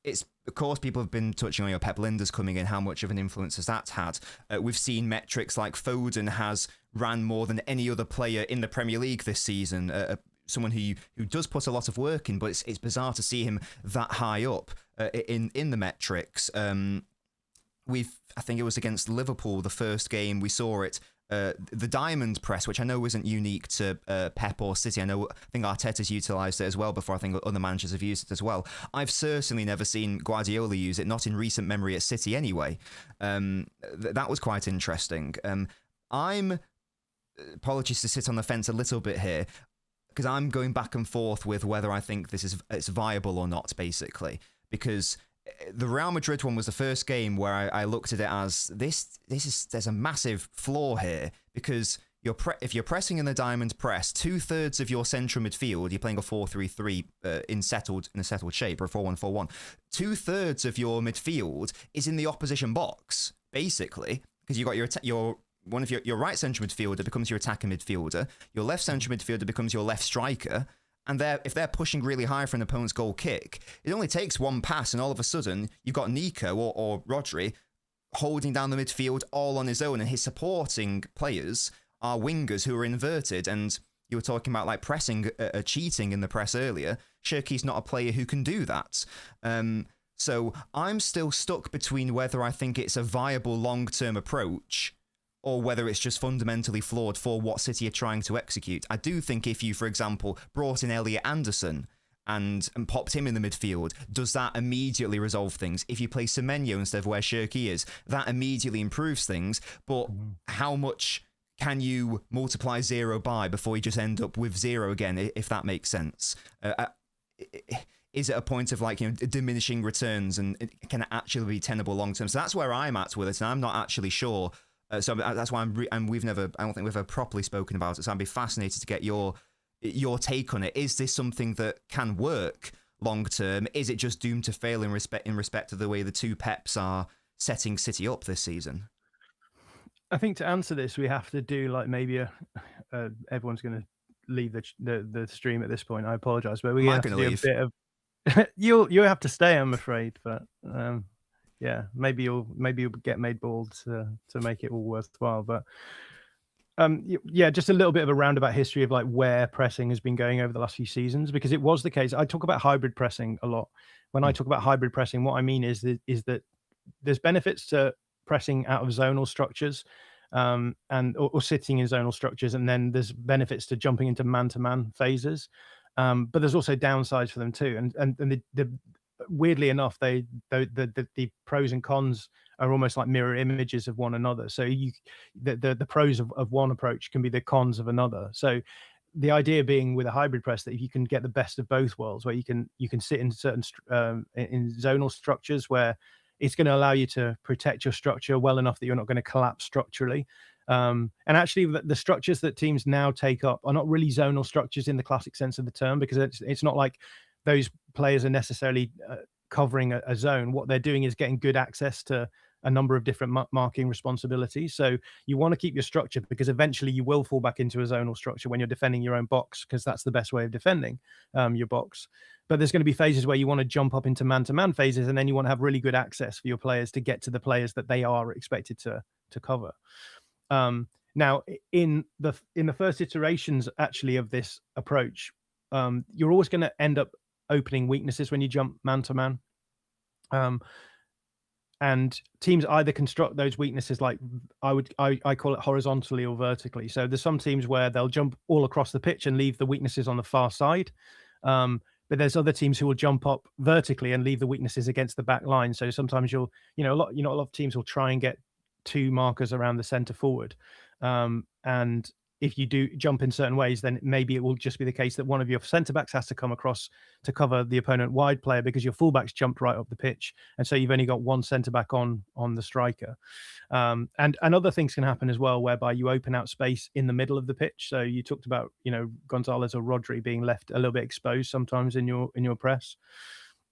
[SPEAKER 1] of course, people have been touching on your Pep Linders coming in, how much of an influence has that had? We've seen metrics like Foden has ran more than any other player in the Premier League this season, someone who does put a lot of work in, but it's bizarre to see him that high up. in the metrics. I think it was against Liverpool, the first game we saw it. The diamond press, which I know isn't unique to Pep or City. I think Arteta's utilised it as well before. I think other managers have used it as well. I've certainly never seen Guardiola use it, not in recent memory at City anyway. That was quite interesting. Apologies to sit on the fence a little bit here, because I'm going back and forth with whether I think it's viable or not, basically. Because the Real Madrid one was the first game where I looked at it as there's a massive flaw here, because if you're pressing in the diamond press, 2/3 of your central midfield, you're playing a 4-3-3 in a settled shape, or a 4-1-4-1. 2/3 of your midfield is in the opposition box, basically, because you got your right central midfielder becomes your attacking midfielder, your left central midfielder becomes your left striker. And if they're pushing really high for an opponent's goal kick, it only takes one pass, and all of a sudden you've got Nico or Rodri holding down the midfield all on his own, and his supporting players are wingers who are inverted. And you were talking about like pressing, cheating in the press earlier. Shirky's not a player who can do that. So I'm still stuck between whether I think it's a viable long-term approach, or whether it's just fundamentally flawed for what City are trying to execute. I do think if you, for example, brought in Elliot Anderson and popped him in the midfield, does that immediately resolve things? If you play Semenyo instead of where Shirky is, that immediately improves things. But how much can you multiply 0 by before you just end up with 0 again, if that makes sense? Is it a point of diminishing returns, and can it actually be tenable long term? So that's where I'm at with it, and I'm not actually sure. So that's why I don't think we've ever properly spoken about it. So I'd be fascinated to get your take on it. Is this something that can work long term? Is it just doomed to fail in respect of the way the two Peps are setting City up this season?
[SPEAKER 2] I think to answer this, we have to do maybe everyone's going to leave the stream at this point. I apologise, but we have to do a bit of. You'll have to stay, I'm afraid, but. Yeah, maybe you'll get made bald to make it all worthwhile. But just a little bit of a roundabout history of where pressing has been going over the last few seasons, because it was the case. I talk about hybrid pressing a lot. When I talk about hybrid pressing, what I mean is that there's benefits to pressing out of zonal structures, or sitting in zonal structures, and then there's benefits to jumping into man-to-man phases. But there's also downsides for them too, and the weirdly enough, the pros and cons are almost like mirror images of one another. So the pros of one approach can be the cons of another. So the idea being with a hybrid press that if you can get the best of both worlds, where you can sit in certain in zonal structures where it's going to allow you to protect your structure well enough that you're not going to collapse structurally. And actually, the structures that teams now take up are not really zonal structures in the classic sense of the term, because it's not like those players are necessarily covering a zone. What they're doing is getting good access to a number of different marking responsibilities. So you want to keep your structure, because eventually you will fall back into a zonal structure when you're defending your own box, because that's the best way of defending your box. But there's going to be phases where you want to jump up into man-to-man phases, and then you want to have really good access for your players to get to the players that they are expected to cover. Now, in the first iterations actually of this approach, you're always going to end up opening weaknesses when you jump man-to-man. And teams either construct those weaknesses I call it horizontally or vertically. So there's some teams where they'll jump all across the pitch and leave the weaknesses on the far side. But there's other teams who will jump up vertically and leave the weaknesses against the back line. So sometimes a lot of teams will try and get 2 markers around the centre forward. And if you do jump in certain ways, then maybe it will just be the case that one of your centre backs has to come across to cover the opponent wide player, because your fullbacks jumped right up the pitch, and so you've only got one centre back on the striker. And other things can happen as well, whereby you open out space in the middle of the pitch. So you talked about Gonzalez or Rodri being left a little bit exposed sometimes in your press.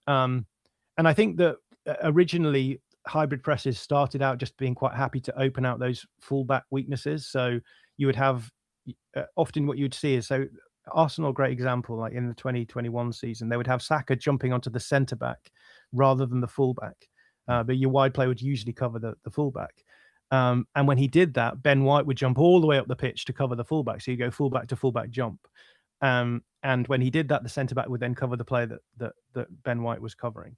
[SPEAKER 2] And I think that originally hybrid presses started out just being quite happy to open out those fullback weaknesses. So you would have often what you'd see is, so Arsenal, great example, like in the 2021 season, they would have Saka jumping onto the centre back rather than the fullback, but your wide player would usually cover the fullback. And when he did that, Ben White would jump all the way up the pitch to cover the fullback. So you go fullback to fullback jump. And when he did that, the centre back would then cover the player that Ben White was covering.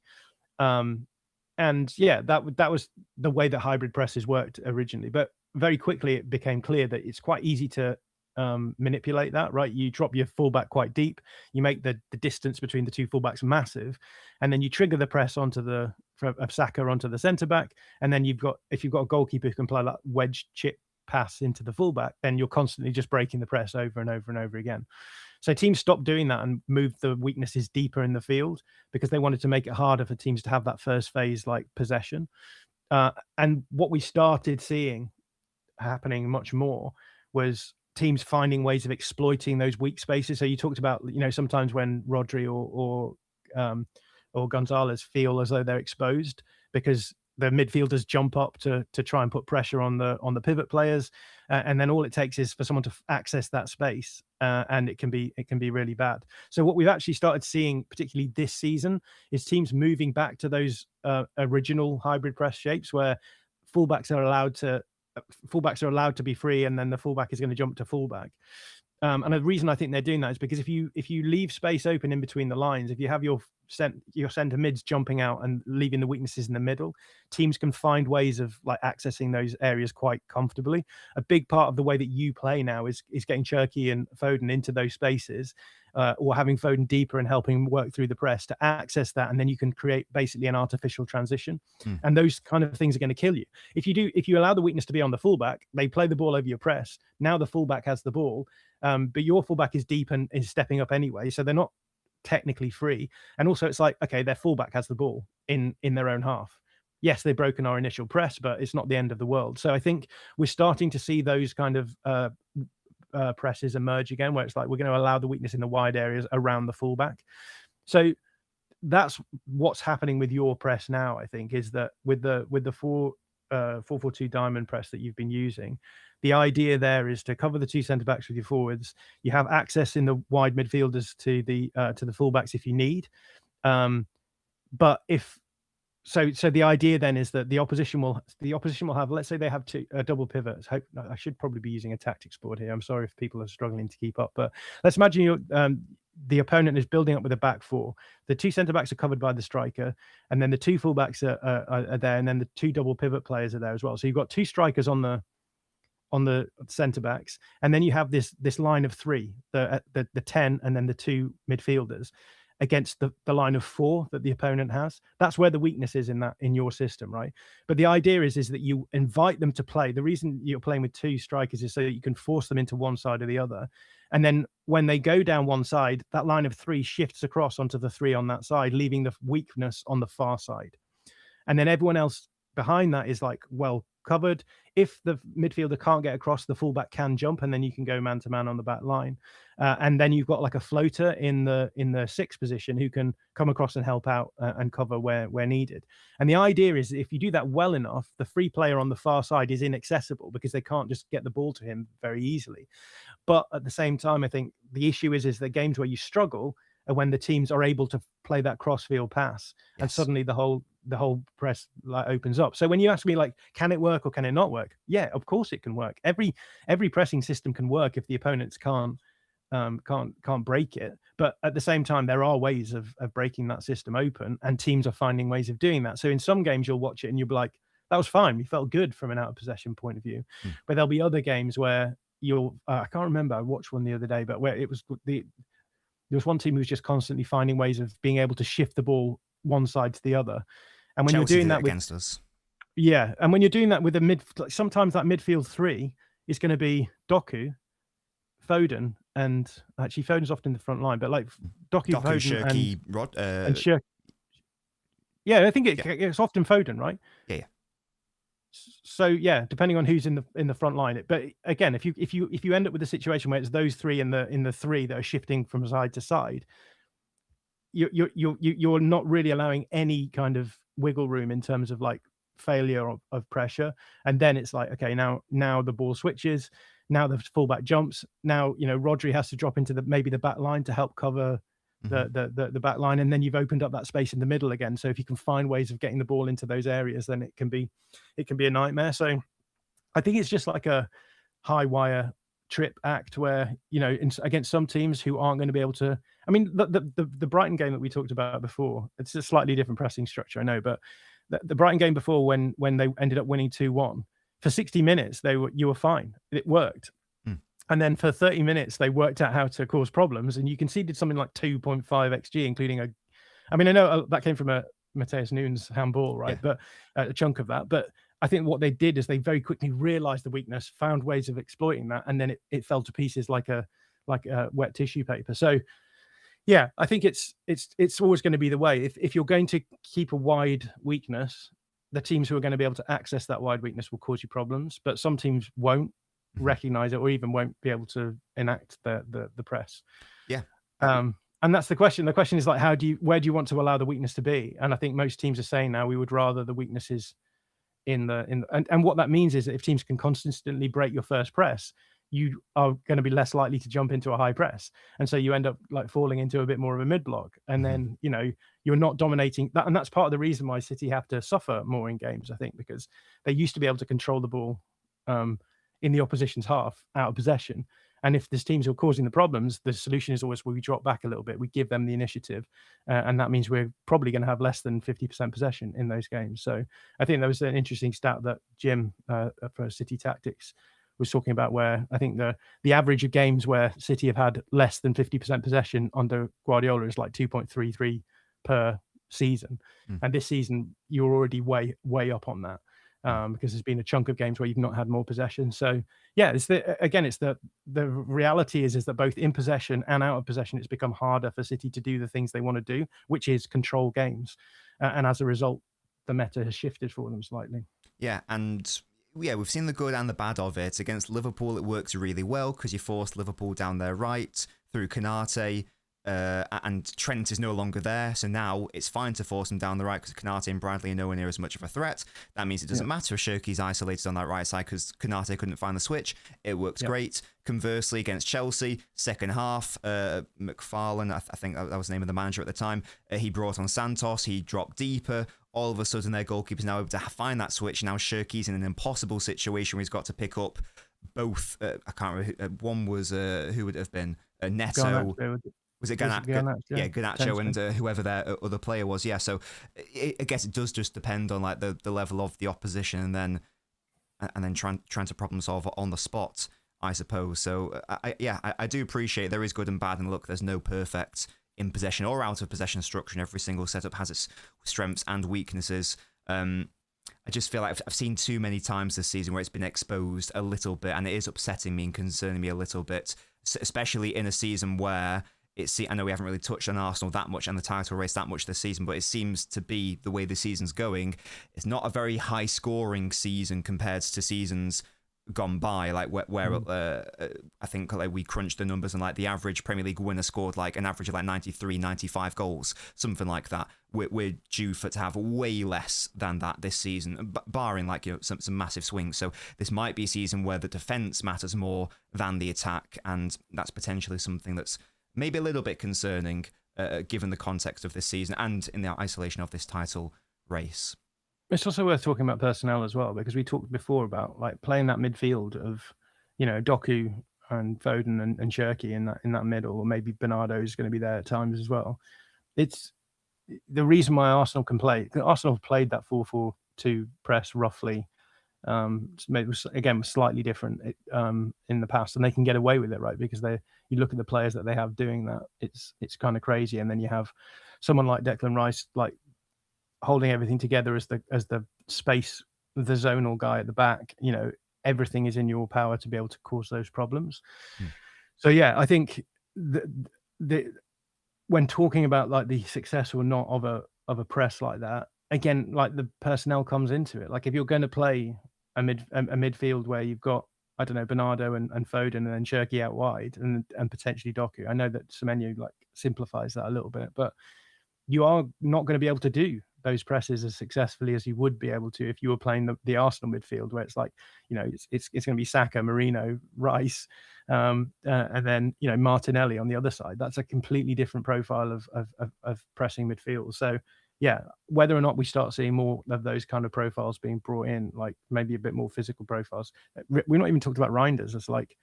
[SPEAKER 2] And yeah, that was the way that hybrid presses worked originally. But very quickly it became clear that it's quite easy to manipulate that, right? You drop your fullback quite deep, you make the distance between the two fullbacks massive, and then you trigger the press onto the of Saka onto the centre back, and then if you've got a goalkeeper who can play that wedge chip pass into the fullback, then you're constantly just breaking the press over and over and over again. So teams stopped doing that and moved the weaknesses deeper in the field because they wanted to make it harder for teams to have that first phase like possession. And what we started seeing happening much more was teams finding ways of exploiting those weak spaces. So you talked about, sometimes when Rodri or Gonzalez feel as though they're exposed because the midfielders jump up to try and put pressure on the pivot players, and then all it takes is for someone to access that space, and it can be really bad. So what we've actually started seeing, particularly this season, is teams moving back to those original hybrid press shapes where fullbacks are allowed to be free, and then the fullback is going to jump to fullback. And the reason I think they're doing that is because if you leave space open in between the lines, if you have your centre mids jumping out and leaving the weaknesses in the middle, teams can find ways of like accessing those areas quite comfortably. A big part of the way that you play now is getting Cherki and Foden into those spaces, or having Foden deeper and helping work through the press to access that, and then you can create basically an artificial transition. And those kind of things are going to kill you if you allow the weakness to be on the fullback. They play the ball over your press. Now the fullback has the ball, but your fullback is deep and is stepping up anyway, so they're not technically free. And also it's like, okay, their fullback has the ball in their own half. Yes, they've broken our initial press, but it's not the end of the world. So I think we're starting to see those kind of presses emerge again, where it's like we're going to allow the weakness in the wide areas around the fullback. So that's what's happening with your press now, I think, is that with the 4-4-2 diamond press that you've been using, the idea there is to cover the two centre backs with your forwards. You have access in the wide midfielders to the fullbacks if you need. But if so the idea then is that the opposition will have, let's say they have double pivots. I should probably be using a tactics board here. I'm sorry if people are struggling to keep up, but let's imagine the opponent is building up with a back four. The two centre backs are covered by the striker, and then the two fullbacks are there, and then the two double pivot players are there as well. So you've got two strikers on the centre backs, and then you have this line of three, the 10, and then the two midfielders against the line of four that the opponent has. That's where the weakness is in your system, right? But the idea is that you invite them to play. The reason you're playing with two strikers is so that you can force them into one side or the other. And then when they go down one side, that line of three shifts across onto the three on that side, leaving the weakness on the far side. And then everyone else behind that is like well covered. If the midfielder can't get across, the fullback can jump, and then you can go man to man on the back line. And then you've got like a floater in the sixth position who can come across and help out and cover where needed. And the idea is if you do that well enough, the free player on the far side is inaccessible because they can't just get the ball to him very easily. But at the same time, I think the issue is the games where you struggle are when the teams are able to play that cross-field pass, yes, and suddenly the whole press like opens up. So when you ask me like, can it work or can it not work? Yeah, of course it can work. Every pressing system can work if the opponents can't break it. But at the same time, there are ways of breaking that system open, and teams are finding ways of doing that. So in some games you'll watch it and you'll be like, that was fine. We felt good from an out of possession point of view. But there'll be other games where you'll I can't remember. I watched one the other day, but where it was there was one team who was just constantly finding ways of being able to shift the ball one side to the other. And when
[SPEAKER 1] Chelsea
[SPEAKER 2] you're doing that
[SPEAKER 1] against us.
[SPEAKER 2] Yeah. And when you're doing that with sometimes that midfield three is going to be Doku, Foden, and actually Foden's often in the front line, but like Doku, Foden,
[SPEAKER 1] Cherki,
[SPEAKER 2] and Cherki. Yeah, I think it's often Foden, right?
[SPEAKER 1] Yeah.
[SPEAKER 2] So yeah, depending on who's in the front line. But again, if you end up with a situation where it's those three in the three that are shifting from side to side, you're not really allowing any kind of wiggle room in terms of like failure of pressure. And then it's like, okay, now the ball switches. Now the fullback jumps. Now Rodri has to drop into maybe the back line to help cover the back line, and then you've opened up that space in the middle again. So if you can find ways of getting the ball into those areas, then it can be a nightmare. So I think it's just like a high wire trip act where, against some teams who aren't going to be able to. I mean, the Brighton game that we talked about before, it's a slightly different pressing structure, I know, but the Brighton game before, when they ended up winning 2-1, for 60 minutes you were fine. It worked. And then for 30 minutes, they worked out how to cause problems, and you conceded something like 2.5 XG, including I know that came from a Mateus Nunes handball, right?
[SPEAKER 1] Yeah.
[SPEAKER 2] But a chunk of that. But I think what they did is they very quickly realized the weakness, found ways of exploiting that, and then it fell to pieces like a wet tissue paper. So yeah, I think it's always going to be the way. If you're going to keep a wide weakness, the teams who are going to be able to access that wide weakness will cause you problems, but some teams won't recognize it or even won't be able to enact the press.
[SPEAKER 1] Yeah.
[SPEAKER 2] And that's the question. The question is like, where do you want to allow the weakness to be? And I think most teams are saying now we would rather the weaknesses and what that means is that if teams can consistently break your first press, you are going to be less likely to jump into a high press, and so you end up like falling into a bit more of a mid block, and then you're not dominating that. And that's part of the reason why City have to suffer more in games, I think, because they used to be able to control the ball in the opposition's half out of possession. And if there's teams who are causing the problems, the solution is always we drop back a little bit, we give them the initiative, and that means we're probably going to have less than 50% possession in those games. So I think there was an interesting stat that Jim for City Tactics was talking about, where I think the average of games where City have had less than 50% possession under Guardiola is like 2.33 per season. And this season, you're already way up on that. Because there's been a chunk of games where you've not had more possession. So yeah, it's the reality is that both in possession and out of possession, it's become harder for City to do the things they want to do, which is control games. And as a result, the meta has shifted for them slightly.
[SPEAKER 1] Yeah, and we've seen the good and the bad of it. Against Liverpool, it works really well because you forced Liverpool down their right through Konate. And Trent is no longer there, so now it's fine to force him down the right because Konate and Bradley are nowhere near as much of a threat. That means it doesn't matter if Shirky's isolated on that right side because Konate couldn't find the switch. It works great. Conversely, against Chelsea, second half, McFarlane, I think that was the name of the manager at the time, he brought on Santos, he dropped deeper. All of a sudden, their goalkeeper's now able to find that switch. Now Shirky's in an impossible situation where he's got to pick up both. I can't remember. One was who would it have been? Neto. Was it Garnacho? Yeah, Garnacho and whoever their other player was. Yeah, so I guess it does just depend on like the level of the opposition, and then trying to problem solve on the spot, I suppose. So I do appreciate there is good and bad, and look, there's no perfect in possession or out of possession structure, and every single setup has its strengths and weaknesses. I just feel like I've seen too many times this season where it's been exposed a little bit, and it is upsetting me and concerning me a little bit, especially in a season where I know we haven't really touched on Arsenal that much and the title race that much this season, but it seems to be the way the season's going. It's not a very high scoring season compared to seasons gone by, like where I think like we crunched the numbers and like the average Premier League winner scored like an average of like 93, 95 goals, something like that. We're due to have way less than that this season, barring like some massive swings. So this might be a season where the defence matters more than the attack, and that's potentially something that's maybe a little bit concerning given the context of this season and in the isolation of this title race.
[SPEAKER 2] It's also worth talking about personnel as well, because we talked before about like playing that midfield of, Doku and Foden and Shirky in that middle, or maybe Bernardo is going to be there at times as well. It's the reason why Arsenal can play. Arsenal have played that 4-4-2 press roughly. Maybe was slightly different in the past, and they can get away with it, right? Because you look at the players that they have doing that, it's kind of crazy. And then you have someone like Declan Rice, like holding everything together as the space, the zonal guy at the back. Everything is in your power to be able to cause those problems. So yeah, I think when talking about like the success or not of a press like that, again, like the personnel comes into it. Like if you're going to play a midfield where you've got, I don't know, Bernardo and Foden and then Shirky out wide and potentially Doku. I know that Semenyo like simplifies that a little bit, but you are not going to be able to do those presses as successfully as you would be able to if you were playing the Arsenal midfield, where it's like, it's going to be Saka, Marino, Rice, and then Martinelli on the other side. That's a completely different profile of pressing midfield. So yeah, whether or not we start seeing more of those kind of profiles being brought in, like maybe a bit more physical profiles. We're not even talked about Reinders as like,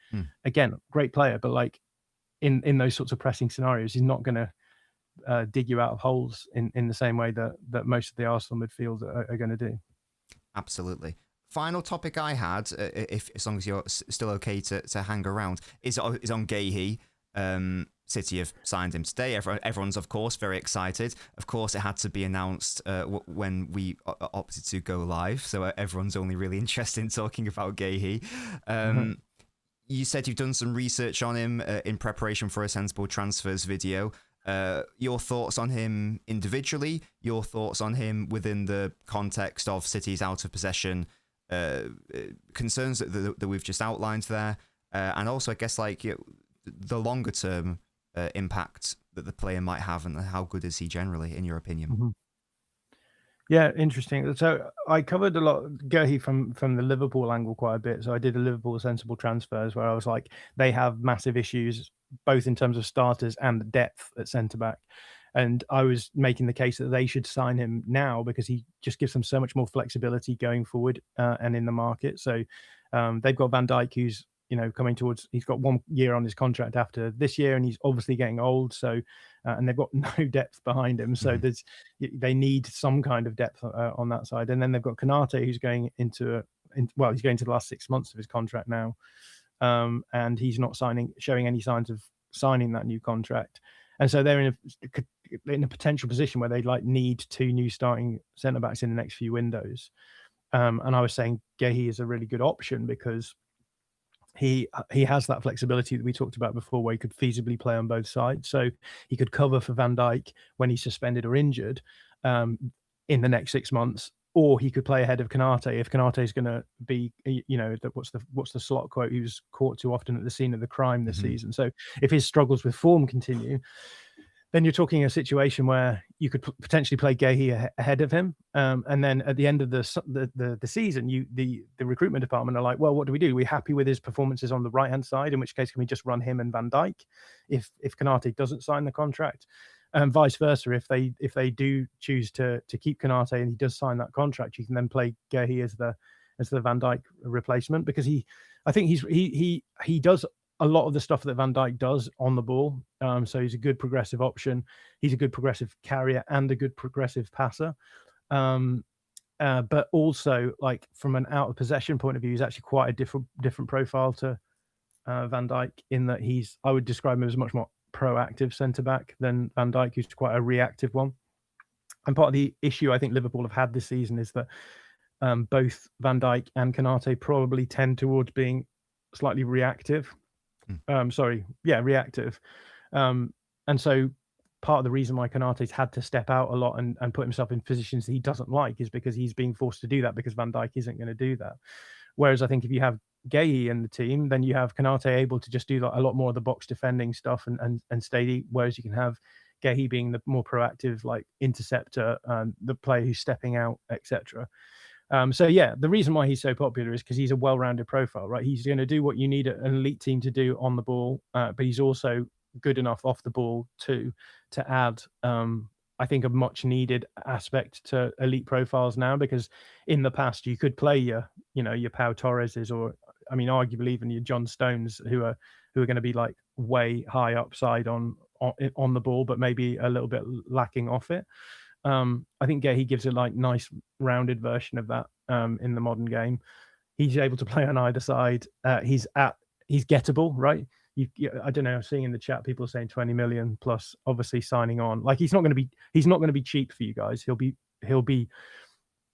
[SPEAKER 2] again, great player, but like in those sorts of pressing scenarios, he's not going to dig you out of holes in the same way that most of the Arsenal midfield are going to do.
[SPEAKER 1] Absolutely. Final topic I had, if as long as you're still okay to hang around, is on Guehi. City have signed him today. Everyone's, of course, very excited. Of course, it had to be announced when we opted to go live, so everyone's only really interested in talking about Guehi. You said you've done some research on him in preparation for a Sensible Transfers video. Your thoughts on him individually, your thoughts on him within the context of City's out of possession concerns that we've just outlined there, and also, I guess, like the longer term impact that the player might have, and how good is he generally, in your opinion?
[SPEAKER 2] Yeah, interesting. So I covered a lot Guehi from the Liverpool angle quite a bit. So I did a Liverpool Sensible Transfers where I was like, they have massive issues both in terms of starters and depth at centre back. And I was making the case that they should sign him now because he just gives them so much more flexibility going forward and in the market. So they've got Van Dijk, who's coming towards, he's got 1 year on his contract after this year, and he's obviously getting old. So, and they've got no depth behind him. So they need some kind of depth on that side. And then they've got Konate, who's going he's going to the last 6 months of his contract now. And he's not showing any signs of signing that new contract. And so they're in a potential position where they need 2 new starting centre backs in the next few windows. And I was saying Guehi is a really good option because he has that flexibility that we talked about before, where he could feasibly play on both sides. So he could cover for Van Dijk when he's suspended or injured in the next 6 months, or he could play ahead of Konate if Konate is going to be, what's the slot quote? He was caught too often at the scene of the crime this season. So if his struggles with form continue, then you're talking a situation where you could potentially play Guehi ahead of him. And then at the end of the season, the recruitment department are like, well, what do we do? Are we happy with his performances on the right-hand side? In which case, can we just run him and Van Dijk if Konate doesn't sign the contract? And vice versa, if they do choose to keep Konate and he does sign that contract, you can then play Guehi as the Van Dijk replacement, because I think he does a lot of the stuff that Van Dijk does on the ball. So he's a good progressive option. He's a good progressive carrier and a good progressive passer. But also, like, from an out of possession point of view, he's actually quite a different profile to Van Dijk, in that I would describe him as a much more proactive centre back than Van Dijk, who's quite a reactive one. And part of the issue I think Liverpool have had this season is that both Van Dijk and Konate probably tend towards being slightly reactive. Reactive. And so part of the reason why Konate's had to step out a lot and put himself in positions that he doesn't like is because he's being forced to do that, because Van Dijk isn't going to do that. Whereas I think if you have Guehi in the team, then you have Konate able to just do a lot more of the box defending stuff and steady, whereas you can have Guehi being the more proactive, like, interceptor, the player who's stepping out, etc. So yeah, the reason why he's so popular is because he's a well-rounded profile, right? He's going to do what you need an elite team to do on the ball, but he's also good enough off the ball too to add, I think, a much-needed aspect to elite profiles now. Because in the past, you could play your Pau Torreses, or I mean, arguably even your John Stones, who are going to be like way high upside on the ball, but maybe a little bit lacking off it. I think Guehi gives a nice rounded version of that in the modern game. He's able to play on either side. He's gettable, right? I don't know. Seeing in the chat people saying 20 million plus, obviously signing on. Like, he's not going to be cheap for you guys. He'll be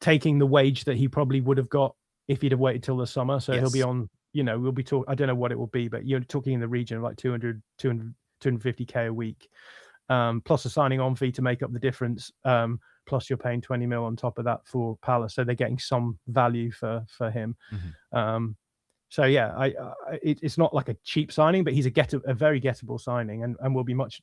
[SPEAKER 2] taking the wage that he probably would have got if he'd have waited till the summer. So he'll be on. We'll be talking. I don't know what it will be, but you're talking in the region of like 250k a week. Plus a signing on fee to make up the difference, plus you're paying 20 mil on top of that for Palace, so they're getting some value for him. So yeah, it's not like a cheap signing, but he's a very gettable signing, and will be much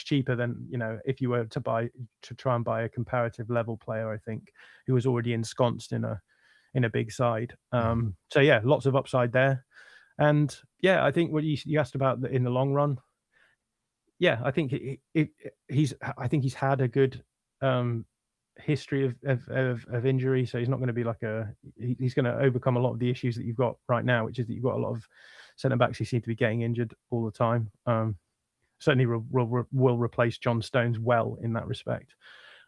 [SPEAKER 2] cheaper than if you were to try and buy a comparative level player, I think, who was already ensconced in a big side. So yeah, lots of upside there. And yeah, I think what you asked about in the long run. Yeah, I think he's had a good history of injury, so he's not going to be like he's going to overcome a lot of the issues that you've got right now, which is that you've got a lot of centre backs who seem to be getting injured all the time. Certainly will replace John Stones well in that respect.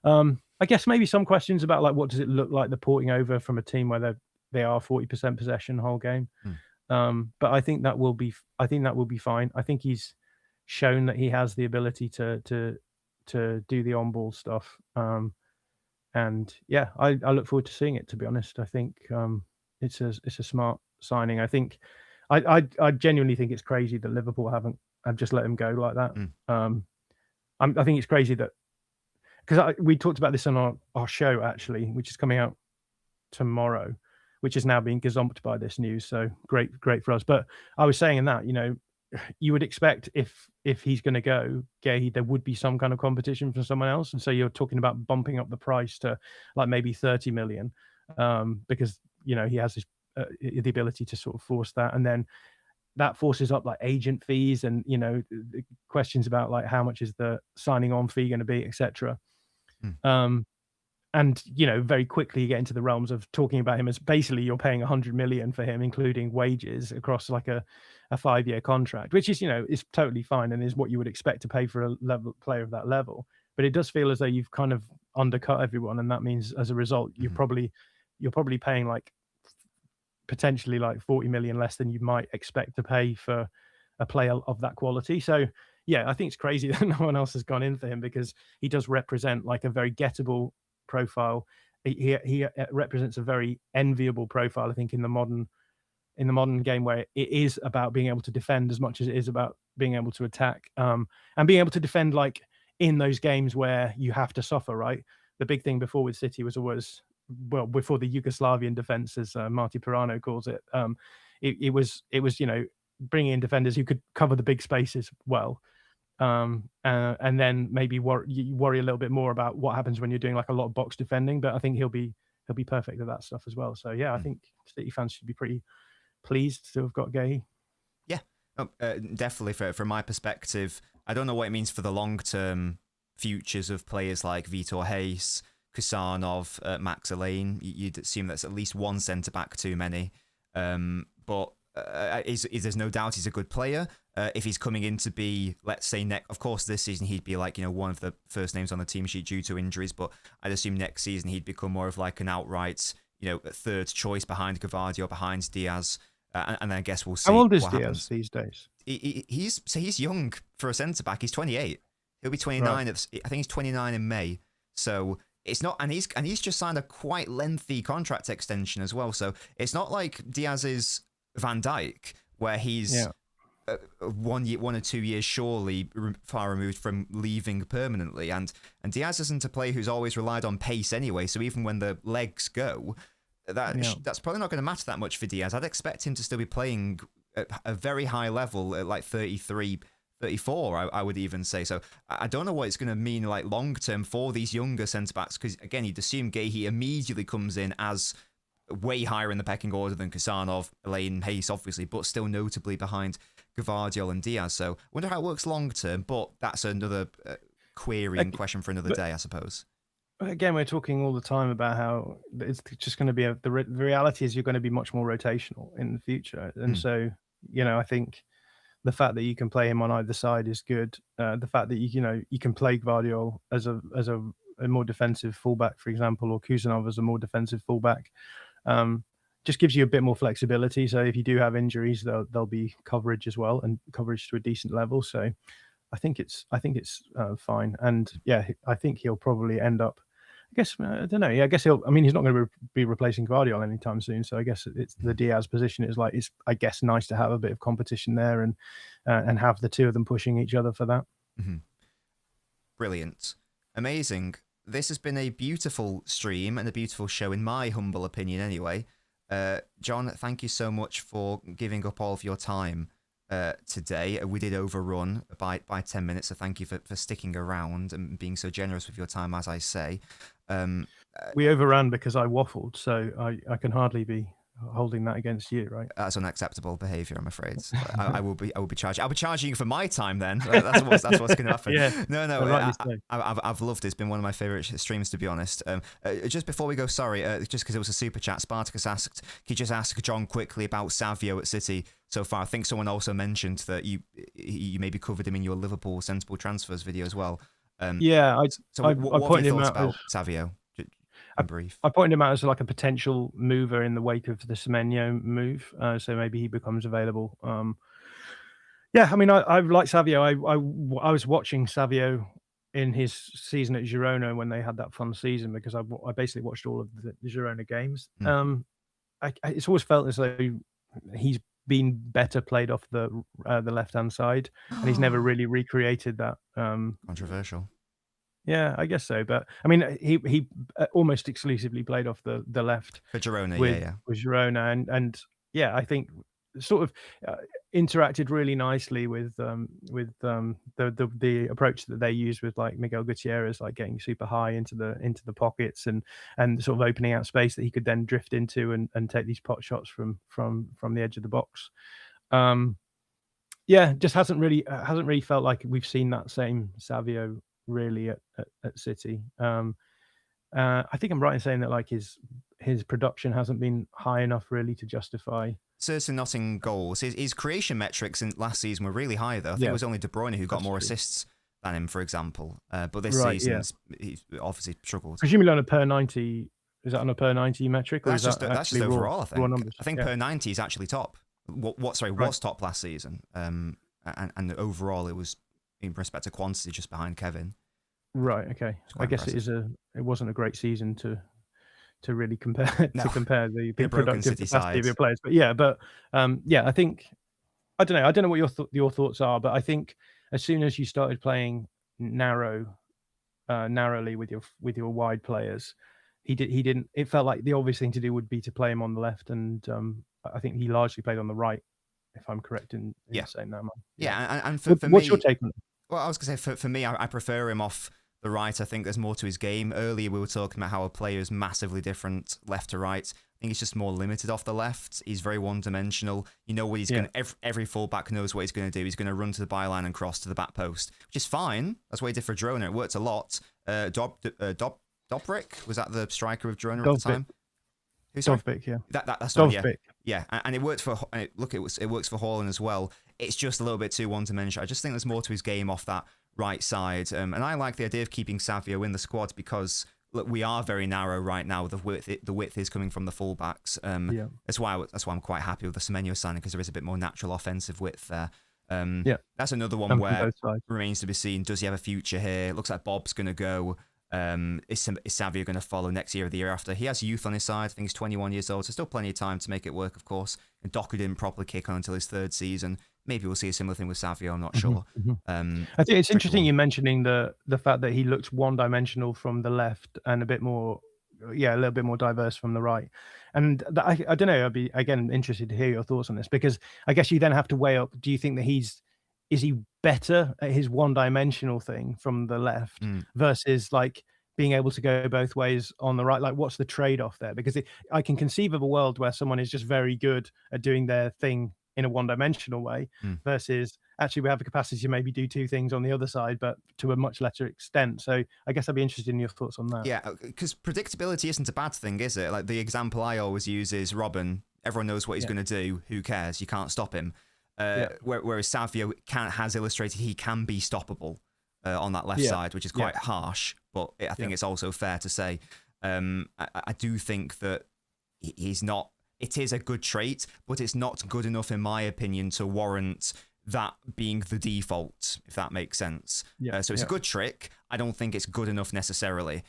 [SPEAKER 2] I guess maybe some questions about like what does it look like the porting over from a team where they are 40% possession the whole game. But I think that will be fine. I think he's shown that he has the ability to do the on ball stuff. And yeah, I look forward to seeing it, to be honest. I think it's a smart signing. I think I genuinely think it's crazy that Liverpool have just let him go like that. I think it's crazy that, because we talked about this on our show actually, which is coming out tomorrow, which is now being gazumped by this news. So great for us. But I was saying in that, you would expect if he's going to go, Guehi, there would be some kind of competition from someone else, and so you're talking about bumping up the price to like maybe 30 million, because he has this, the ability to sort of force that, and then that forces up like agent fees and questions about like how much is the signing on fee going to be, etc. And very quickly you get into the realms of talking about him as basically you're paying 100 million for him, including wages, across like a 5-year contract, which is is totally fine and is what you would expect to pay for a player of that level. But it does feel as though you've kind of undercut everyone, and that means as a result you're probably paying like potentially like 40 million less than you might expect to pay for a player of that quality. So yeah, I think it's crazy that no one else has gone in for him, because he does represent like a very gettable profile. He represents a very enviable profile, I think, in the modern game, where it is about being able to defend as much as it is about being able to attack, and being able to defend like in those games where you have to suffer, right? The big thing before with City was always, well, before the Yugoslavian defense, as Marty Pirano calls it, it was bringing in defenders who could cover the big spaces well, and then maybe you worry a little bit more about what happens when you're doing like a lot of box defending. But I think he'll be perfect at that stuff as well. So yeah, I think City fans should be pretty pleased to have got Guehi.
[SPEAKER 1] Yeah, definitely. From my perspective, I don't know what it means for the long-term futures of players like Vitor Hayes, Kusanov, Max Elaine. You'd assume that's at least one centre-back too many. But there's no doubt he's a good player. If he's coming in to be, let's say, of course, this season he'd be like, one of the first names on the team sheet due to injuries, but I'd assume next season he'd become more of like an outright, third choice behind Gvardiol, behind Diaz. And then I guess we'll see.
[SPEAKER 2] How old is
[SPEAKER 1] what
[SPEAKER 2] Diaz
[SPEAKER 1] happens
[SPEAKER 2] these days?
[SPEAKER 1] He's young for a centre-back. He's 28. He'll be 29. Right. I think he's 29 in May. So it's not, and he's just signed a quite lengthy contract extension as well. So it's not like Diaz is Van Dijk, where he's 1 or 2 years surely far removed from leaving permanently. And Diaz isn't a player who's always relied on pace anyway. So even when the legs go, that's probably not going to matter that much for Diaz. I'd expect him to still be playing at a very high level at like 33, 34, I would even say. So I don't know what it's going to mean like long term for these younger centre-backs, because again, you'd assume Guehi immediately comes in as way higher in the pecking order than Kusanov, Elaine, Hayes, obviously, but still notably behind Gvardiol and Diaz. So I wonder how it works long term, but that's another query and question for another day, I suppose.
[SPEAKER 2] Again, we're talking all the time about how it's just going to be the reality is you're going to be much more rotational in the future. And so, I think the fact that you can play him on either side is good. The fact that you can play Gvardiol as a more defensive fullback, for example, or Kusanov as a more defensive fullback, just gives you a bit more flexibility. So if you do have injuries, there'll be coverage as well, and coverage to a decent level. So I think it's fine. And yeah, I think he'll probably end up, I guess, I don't know. Yeah, I guess he's not going to be replacing Gvardiol anytime soon. So I guess it's the Diaz position is like, it's, I guess, nice to have a bit of competition there and have the two of them pushing each other for that.
[SPEAKER 1] Mm-hmm. Brilliant. Amazing. This has been a beautiful stream and a beautiful show, in my humble opinion anyway. John, thank you so much for giving up all of your time today. We did overrun by 10 minutes, so thank you for sticking around and being so generous with your time, as I say.
[SPEAKER 2] We overran because I waffled, so I can hardly be holding that against you, right?
[SPEAKER 1] That's unacceptable behaviour, I'm afraid. I will be charged. I'll be charging you for my time then. That's what's going to happen.
[SPEAKER 2] Yeah.
[SPEAKER 1] No. I've loved it. It's been one of my favourite streams, to be honest. Just before we go, sorry, just because it was a super chat, Spartacus asked, can you just ask John quickly about Savio at City so far? I think someone also mentioned that you maybe covered him in your Liverpool sensible transfers video as well.
[SPEAKER 2] Yeah,
[SPEAKER 1] what are your thoughts about Savio? In brief.
[SPEAKER 2] I pointed him out as like a potential mover in the wake of the Semenyo move, so maybe he becomes available. Yeah, I mean, I like Savio. I was watching Savio in his season at Girona when they had that fun season, because I basically watched all of the Girona games. It's always felt as though he's been better played off the left-hand side, and he's never really recreated that.
[SPEAKER 1] Controversial.
[SPEAKER 2] Yeah, I guess so. But I mean, he almost exclusively played off the left
[SPEAKER 1] for Girona.
[SPEAKER 2] With Girona, and yeah, I think sort of interacted really nicely with the approach that they use with like Miguel Gutierrez, like getting super high into the pockets and sort of opening out space that he could then drift into and take these pot shots from the edge of the box. Yeah, just hasn't really felt like we've seen that same Savio really at City. I think I'm right in saying that like his production hasn't been high enough really to justify.
[SPEAKER 1] Certainly not in goals. His creation metrics in last season were really high, though. I think it was only De Bruyne who got more assists than him, for example. But this season, he's obviously struggled.
[SPEAKER 2] Presumably on a per 90, is that on a per 90 metric? Or
[SPEAKER 1] that's just overall, I think.
[SPEAKER 2] I think
[SPEAKER 1] per 90 is actually top. Was top last season. And overall, it was in respect to quantity just behind Kevin.
[SPEAKER 2] Right. Okay. I guess impressive. It wasn't a great season to really compare compare the productive capacity of your players. But yeah, I think I don't know what your thoughts are, but I think as soon as you started playing narrowly with your wide players, he didn't. It felt like the obvious thing to do would be to play him on the left, and I think he largely played on the right, if I'm correct in saying that.
[SPEAKER 1] Yeah, and for
[SPEAKER 2] what's
[SPEAKER 1] me,
[SPEAKER 2] your take on it?
[SPEAKER 1] Well, I was going to say, for me, I prefer him off the right. I think there's more to his game. Earlier, we were talking about how a player is massively different left to right. I think he's just more limited off the left. He's very one-dimensional. You know what he's going to... Every fullback knows what he's going to do. He's going to run to the byline and cross to the back post, which is fine. That's what he did for Girona. It worked a lot. Dobrick? Was that the striker of Girona at the time?
[SPEAKER 2] Dovbyk, yeah.
[SPEAKER 1] That's Dovbyk. Yeah, and it worked for... It works for Haaland as well. It's just a little bit too one-dimensional. I just think there's more to his game off that right side. And I like the idea of keeping Savio in the squad because... Look, we are very narrow right now. The width is coming from the fullbacks. That's why I'm quite happy with the Semenyo signing, because there is a bit more natural offensive width there. That's another one where remains to be seen. Does he have a future here? Looks like Bob's going to go. Is Savio going to follow next year or the year after? He has youth on his side. I think he's 21 years old, so still plenty of time to make it work, of course. And Doku didn't properly kick on until his third season. Maybe we'll see a similar thing with Savio. I'm not sure.
[SPEAKER 2] I think it's interesting you mentioning the fact that he looks one-dimensional from the left and a little bit more diverse from the right. And I don't know. I'd be again interested to hear your thoughts on this, because I guess you then have to weigh up. Do you think that is he better at his one-dimensional thing from the left versus like being able to go both ways on the right? Like, what's the trade-off there? Because I can conceive of a world where someone is just very good at doing their thing in a one-dimensional way versus actually we have the capacity to maybe do two things on the other side, but to a much lesser extent. So I guess I'd be interested in your thoughts on that.
[SPEAKER 1] Yeah, because predictability isn't a bad thing, is it? Like the example I always use is Robin. Everyone knows what he's going to do. Who cares? You can't stop him. Whereas Savio has illustrated he can be stoppable on that left side, which is quite harsh, but I think it's also fair to say. I do think that he's not... It is a good trait, but it's not good enough, in my opinion, to warrant that being the default, if that makes sense. So it's a good trick. I don't think it's good enough necessarily.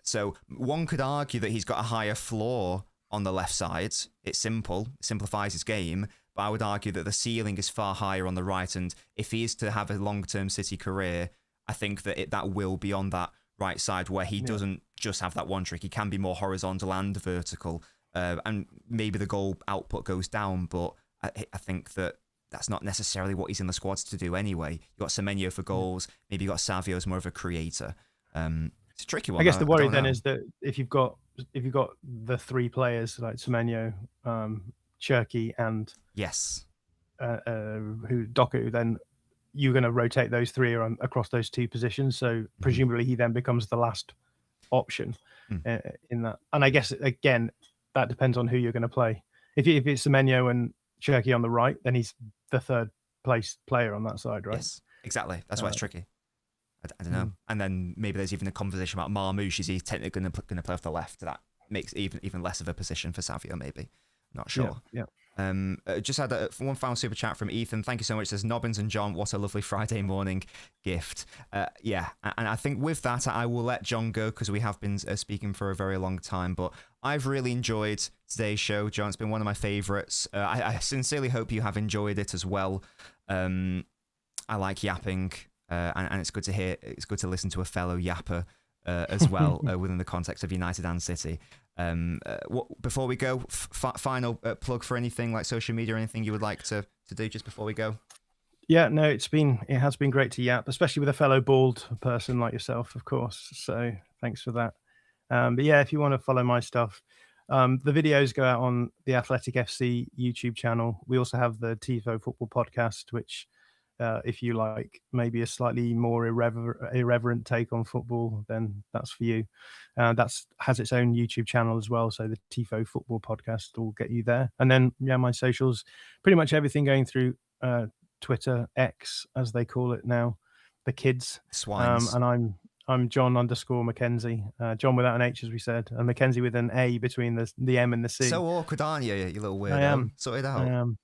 [SPEAKER 1] So one could argue that he's got a higher floor on the left side. It's simple. It simplifies his game. But I would argue that the ceiling is far higher on the right. And if he is to have a long-term City career, I think that that will be on that right side where he doesn't just have that one trick. He can be more horizontal and vertical. And maybe the goal output goes down, but I think that that's not necessarily what he's in the squads to do anyway. You got Semenyo for goals, maybe you got Savio as more of a creator. It's a tricky one.
[SPEAKER 2] I guess the worry
[SPEAKER 1] don't
[SPEAKER 2] then
[SPEAKER 1] know.
[SPEAKER 2] is that if you've got the three players like Semenyo, Cherky, and
[SPEAKER 1] Yes.
[SPEAKER 2] Doku, then you're going to rotate those three across those two positions. So presumably he then becomes the last option in that. And I guess again that depends on who you're going to play. If it's Semenyo and Cherky on the right, then he's the third place player on that side, right?
[SPEAKER 1] Yes, exactly. That's why it's tricky. I don't know. And then maybe there's even a conversation about Marmoush. Is he technically going to play off the left? That makes even less of a position for Savio, maybe. Not sure.
[SPEAKER 2] Yeah.
[SPEAKER 1] Just had one final super chat from Ethan. Thank you so much. It says, Nobbins and John, what a lovely Friday morning gift. Yeah, and I think with that, I will let John go because we have been speaking for a very long time. But I've really enjoyed today's show, John. It's been one of my favourites. I sincerely hope you have enjoyed it as well. I like yapping. And it's good to hear. It's good to listen to a fellow yapper as well within the context of United and City. Before we go, final plug for anything like social media or anything you would like to do just before we go.
[SPEAKER 2] Yeah, no, it has been great to yap, especially with a fellow bald person like yourself, of course. So thanks for that. But yeah, if you want to follow my stuff, the videos go out on the Athletic FC YouTube channel. We also have the Tifo Football Podcast, which if you like maybe a slightly more irreverent take on football, then that's for you. That's has its own YouTube channel as well. So the Tifo Football Podcast will get you there. And then my socials, pretty much everything going through Twitter, X as they call it now, the kids.
[SPEAKER 1] Swines.
[SPEAKER 2] And I'm John_Mackenzie. John without an H, as we said, and Mackenzie with an A between the M and the C.
[SPEAKER 1] So awkward, aren't you, you little weirdo?
[SPEAKER 2] I am.
[SPEAKER 1] Sort it out.
[SPEAKER 2] I am.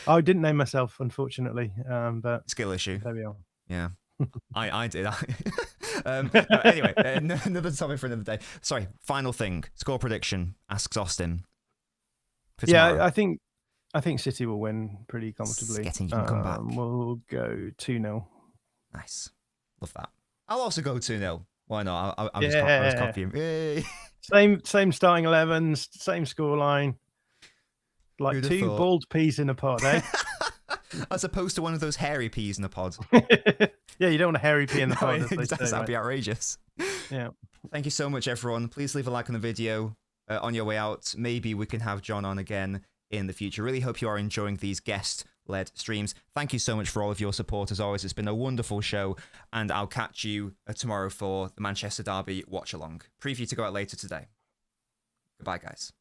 [SPEAKER 2] I didn't name myself, unfortunately, but
[SPEAKER 1] Skill issue.
[SPEAKER 2] there we are.
[SPEAKER 1] Yeah, I did. Anyway, another topic for another day. Sorry, final thing. Score prediction, asks Austin.
[SPEAKER 2] Yeah, I think City will win pretty comfortably.
[SPEAKER 1] Getting you can come back.
[SPEAKER 2] We'll go 2-0.
[SPEAKER 1] Nice. Love that. I'll also go 2-0. Why not? I'll just copy him. Yay.
[SPEAKER 2] Same starting 11s, same scoreline. Like
[SPEAKER 1] Who'd have
[SPEAKER 2] two
[SPEAKER 1] thought?
[SPEAKER 2] bald peas in a pod, eh?
[SPEAKER 1] As opposed to one of those hairy peas in a pod.
[SPEAKER 2] Yeah, you don't want a hairy pea in the pod.
[SPEAKER 1] That'd be outrageous.
[SPEAKER 2] Yeah.
[SPEAKER 1] Thank you so much, everyone. Please leave a like on the video on your way out. Maybe we can have John on again in the future. Really hope you are enjoying these guest-led streams. Thank you so much for all of your support, as always. It's been a wonderful show, and I'll catch you tomorrow for the Manchester Derby watch-along. Preview to go out later today. Goodbye, guys.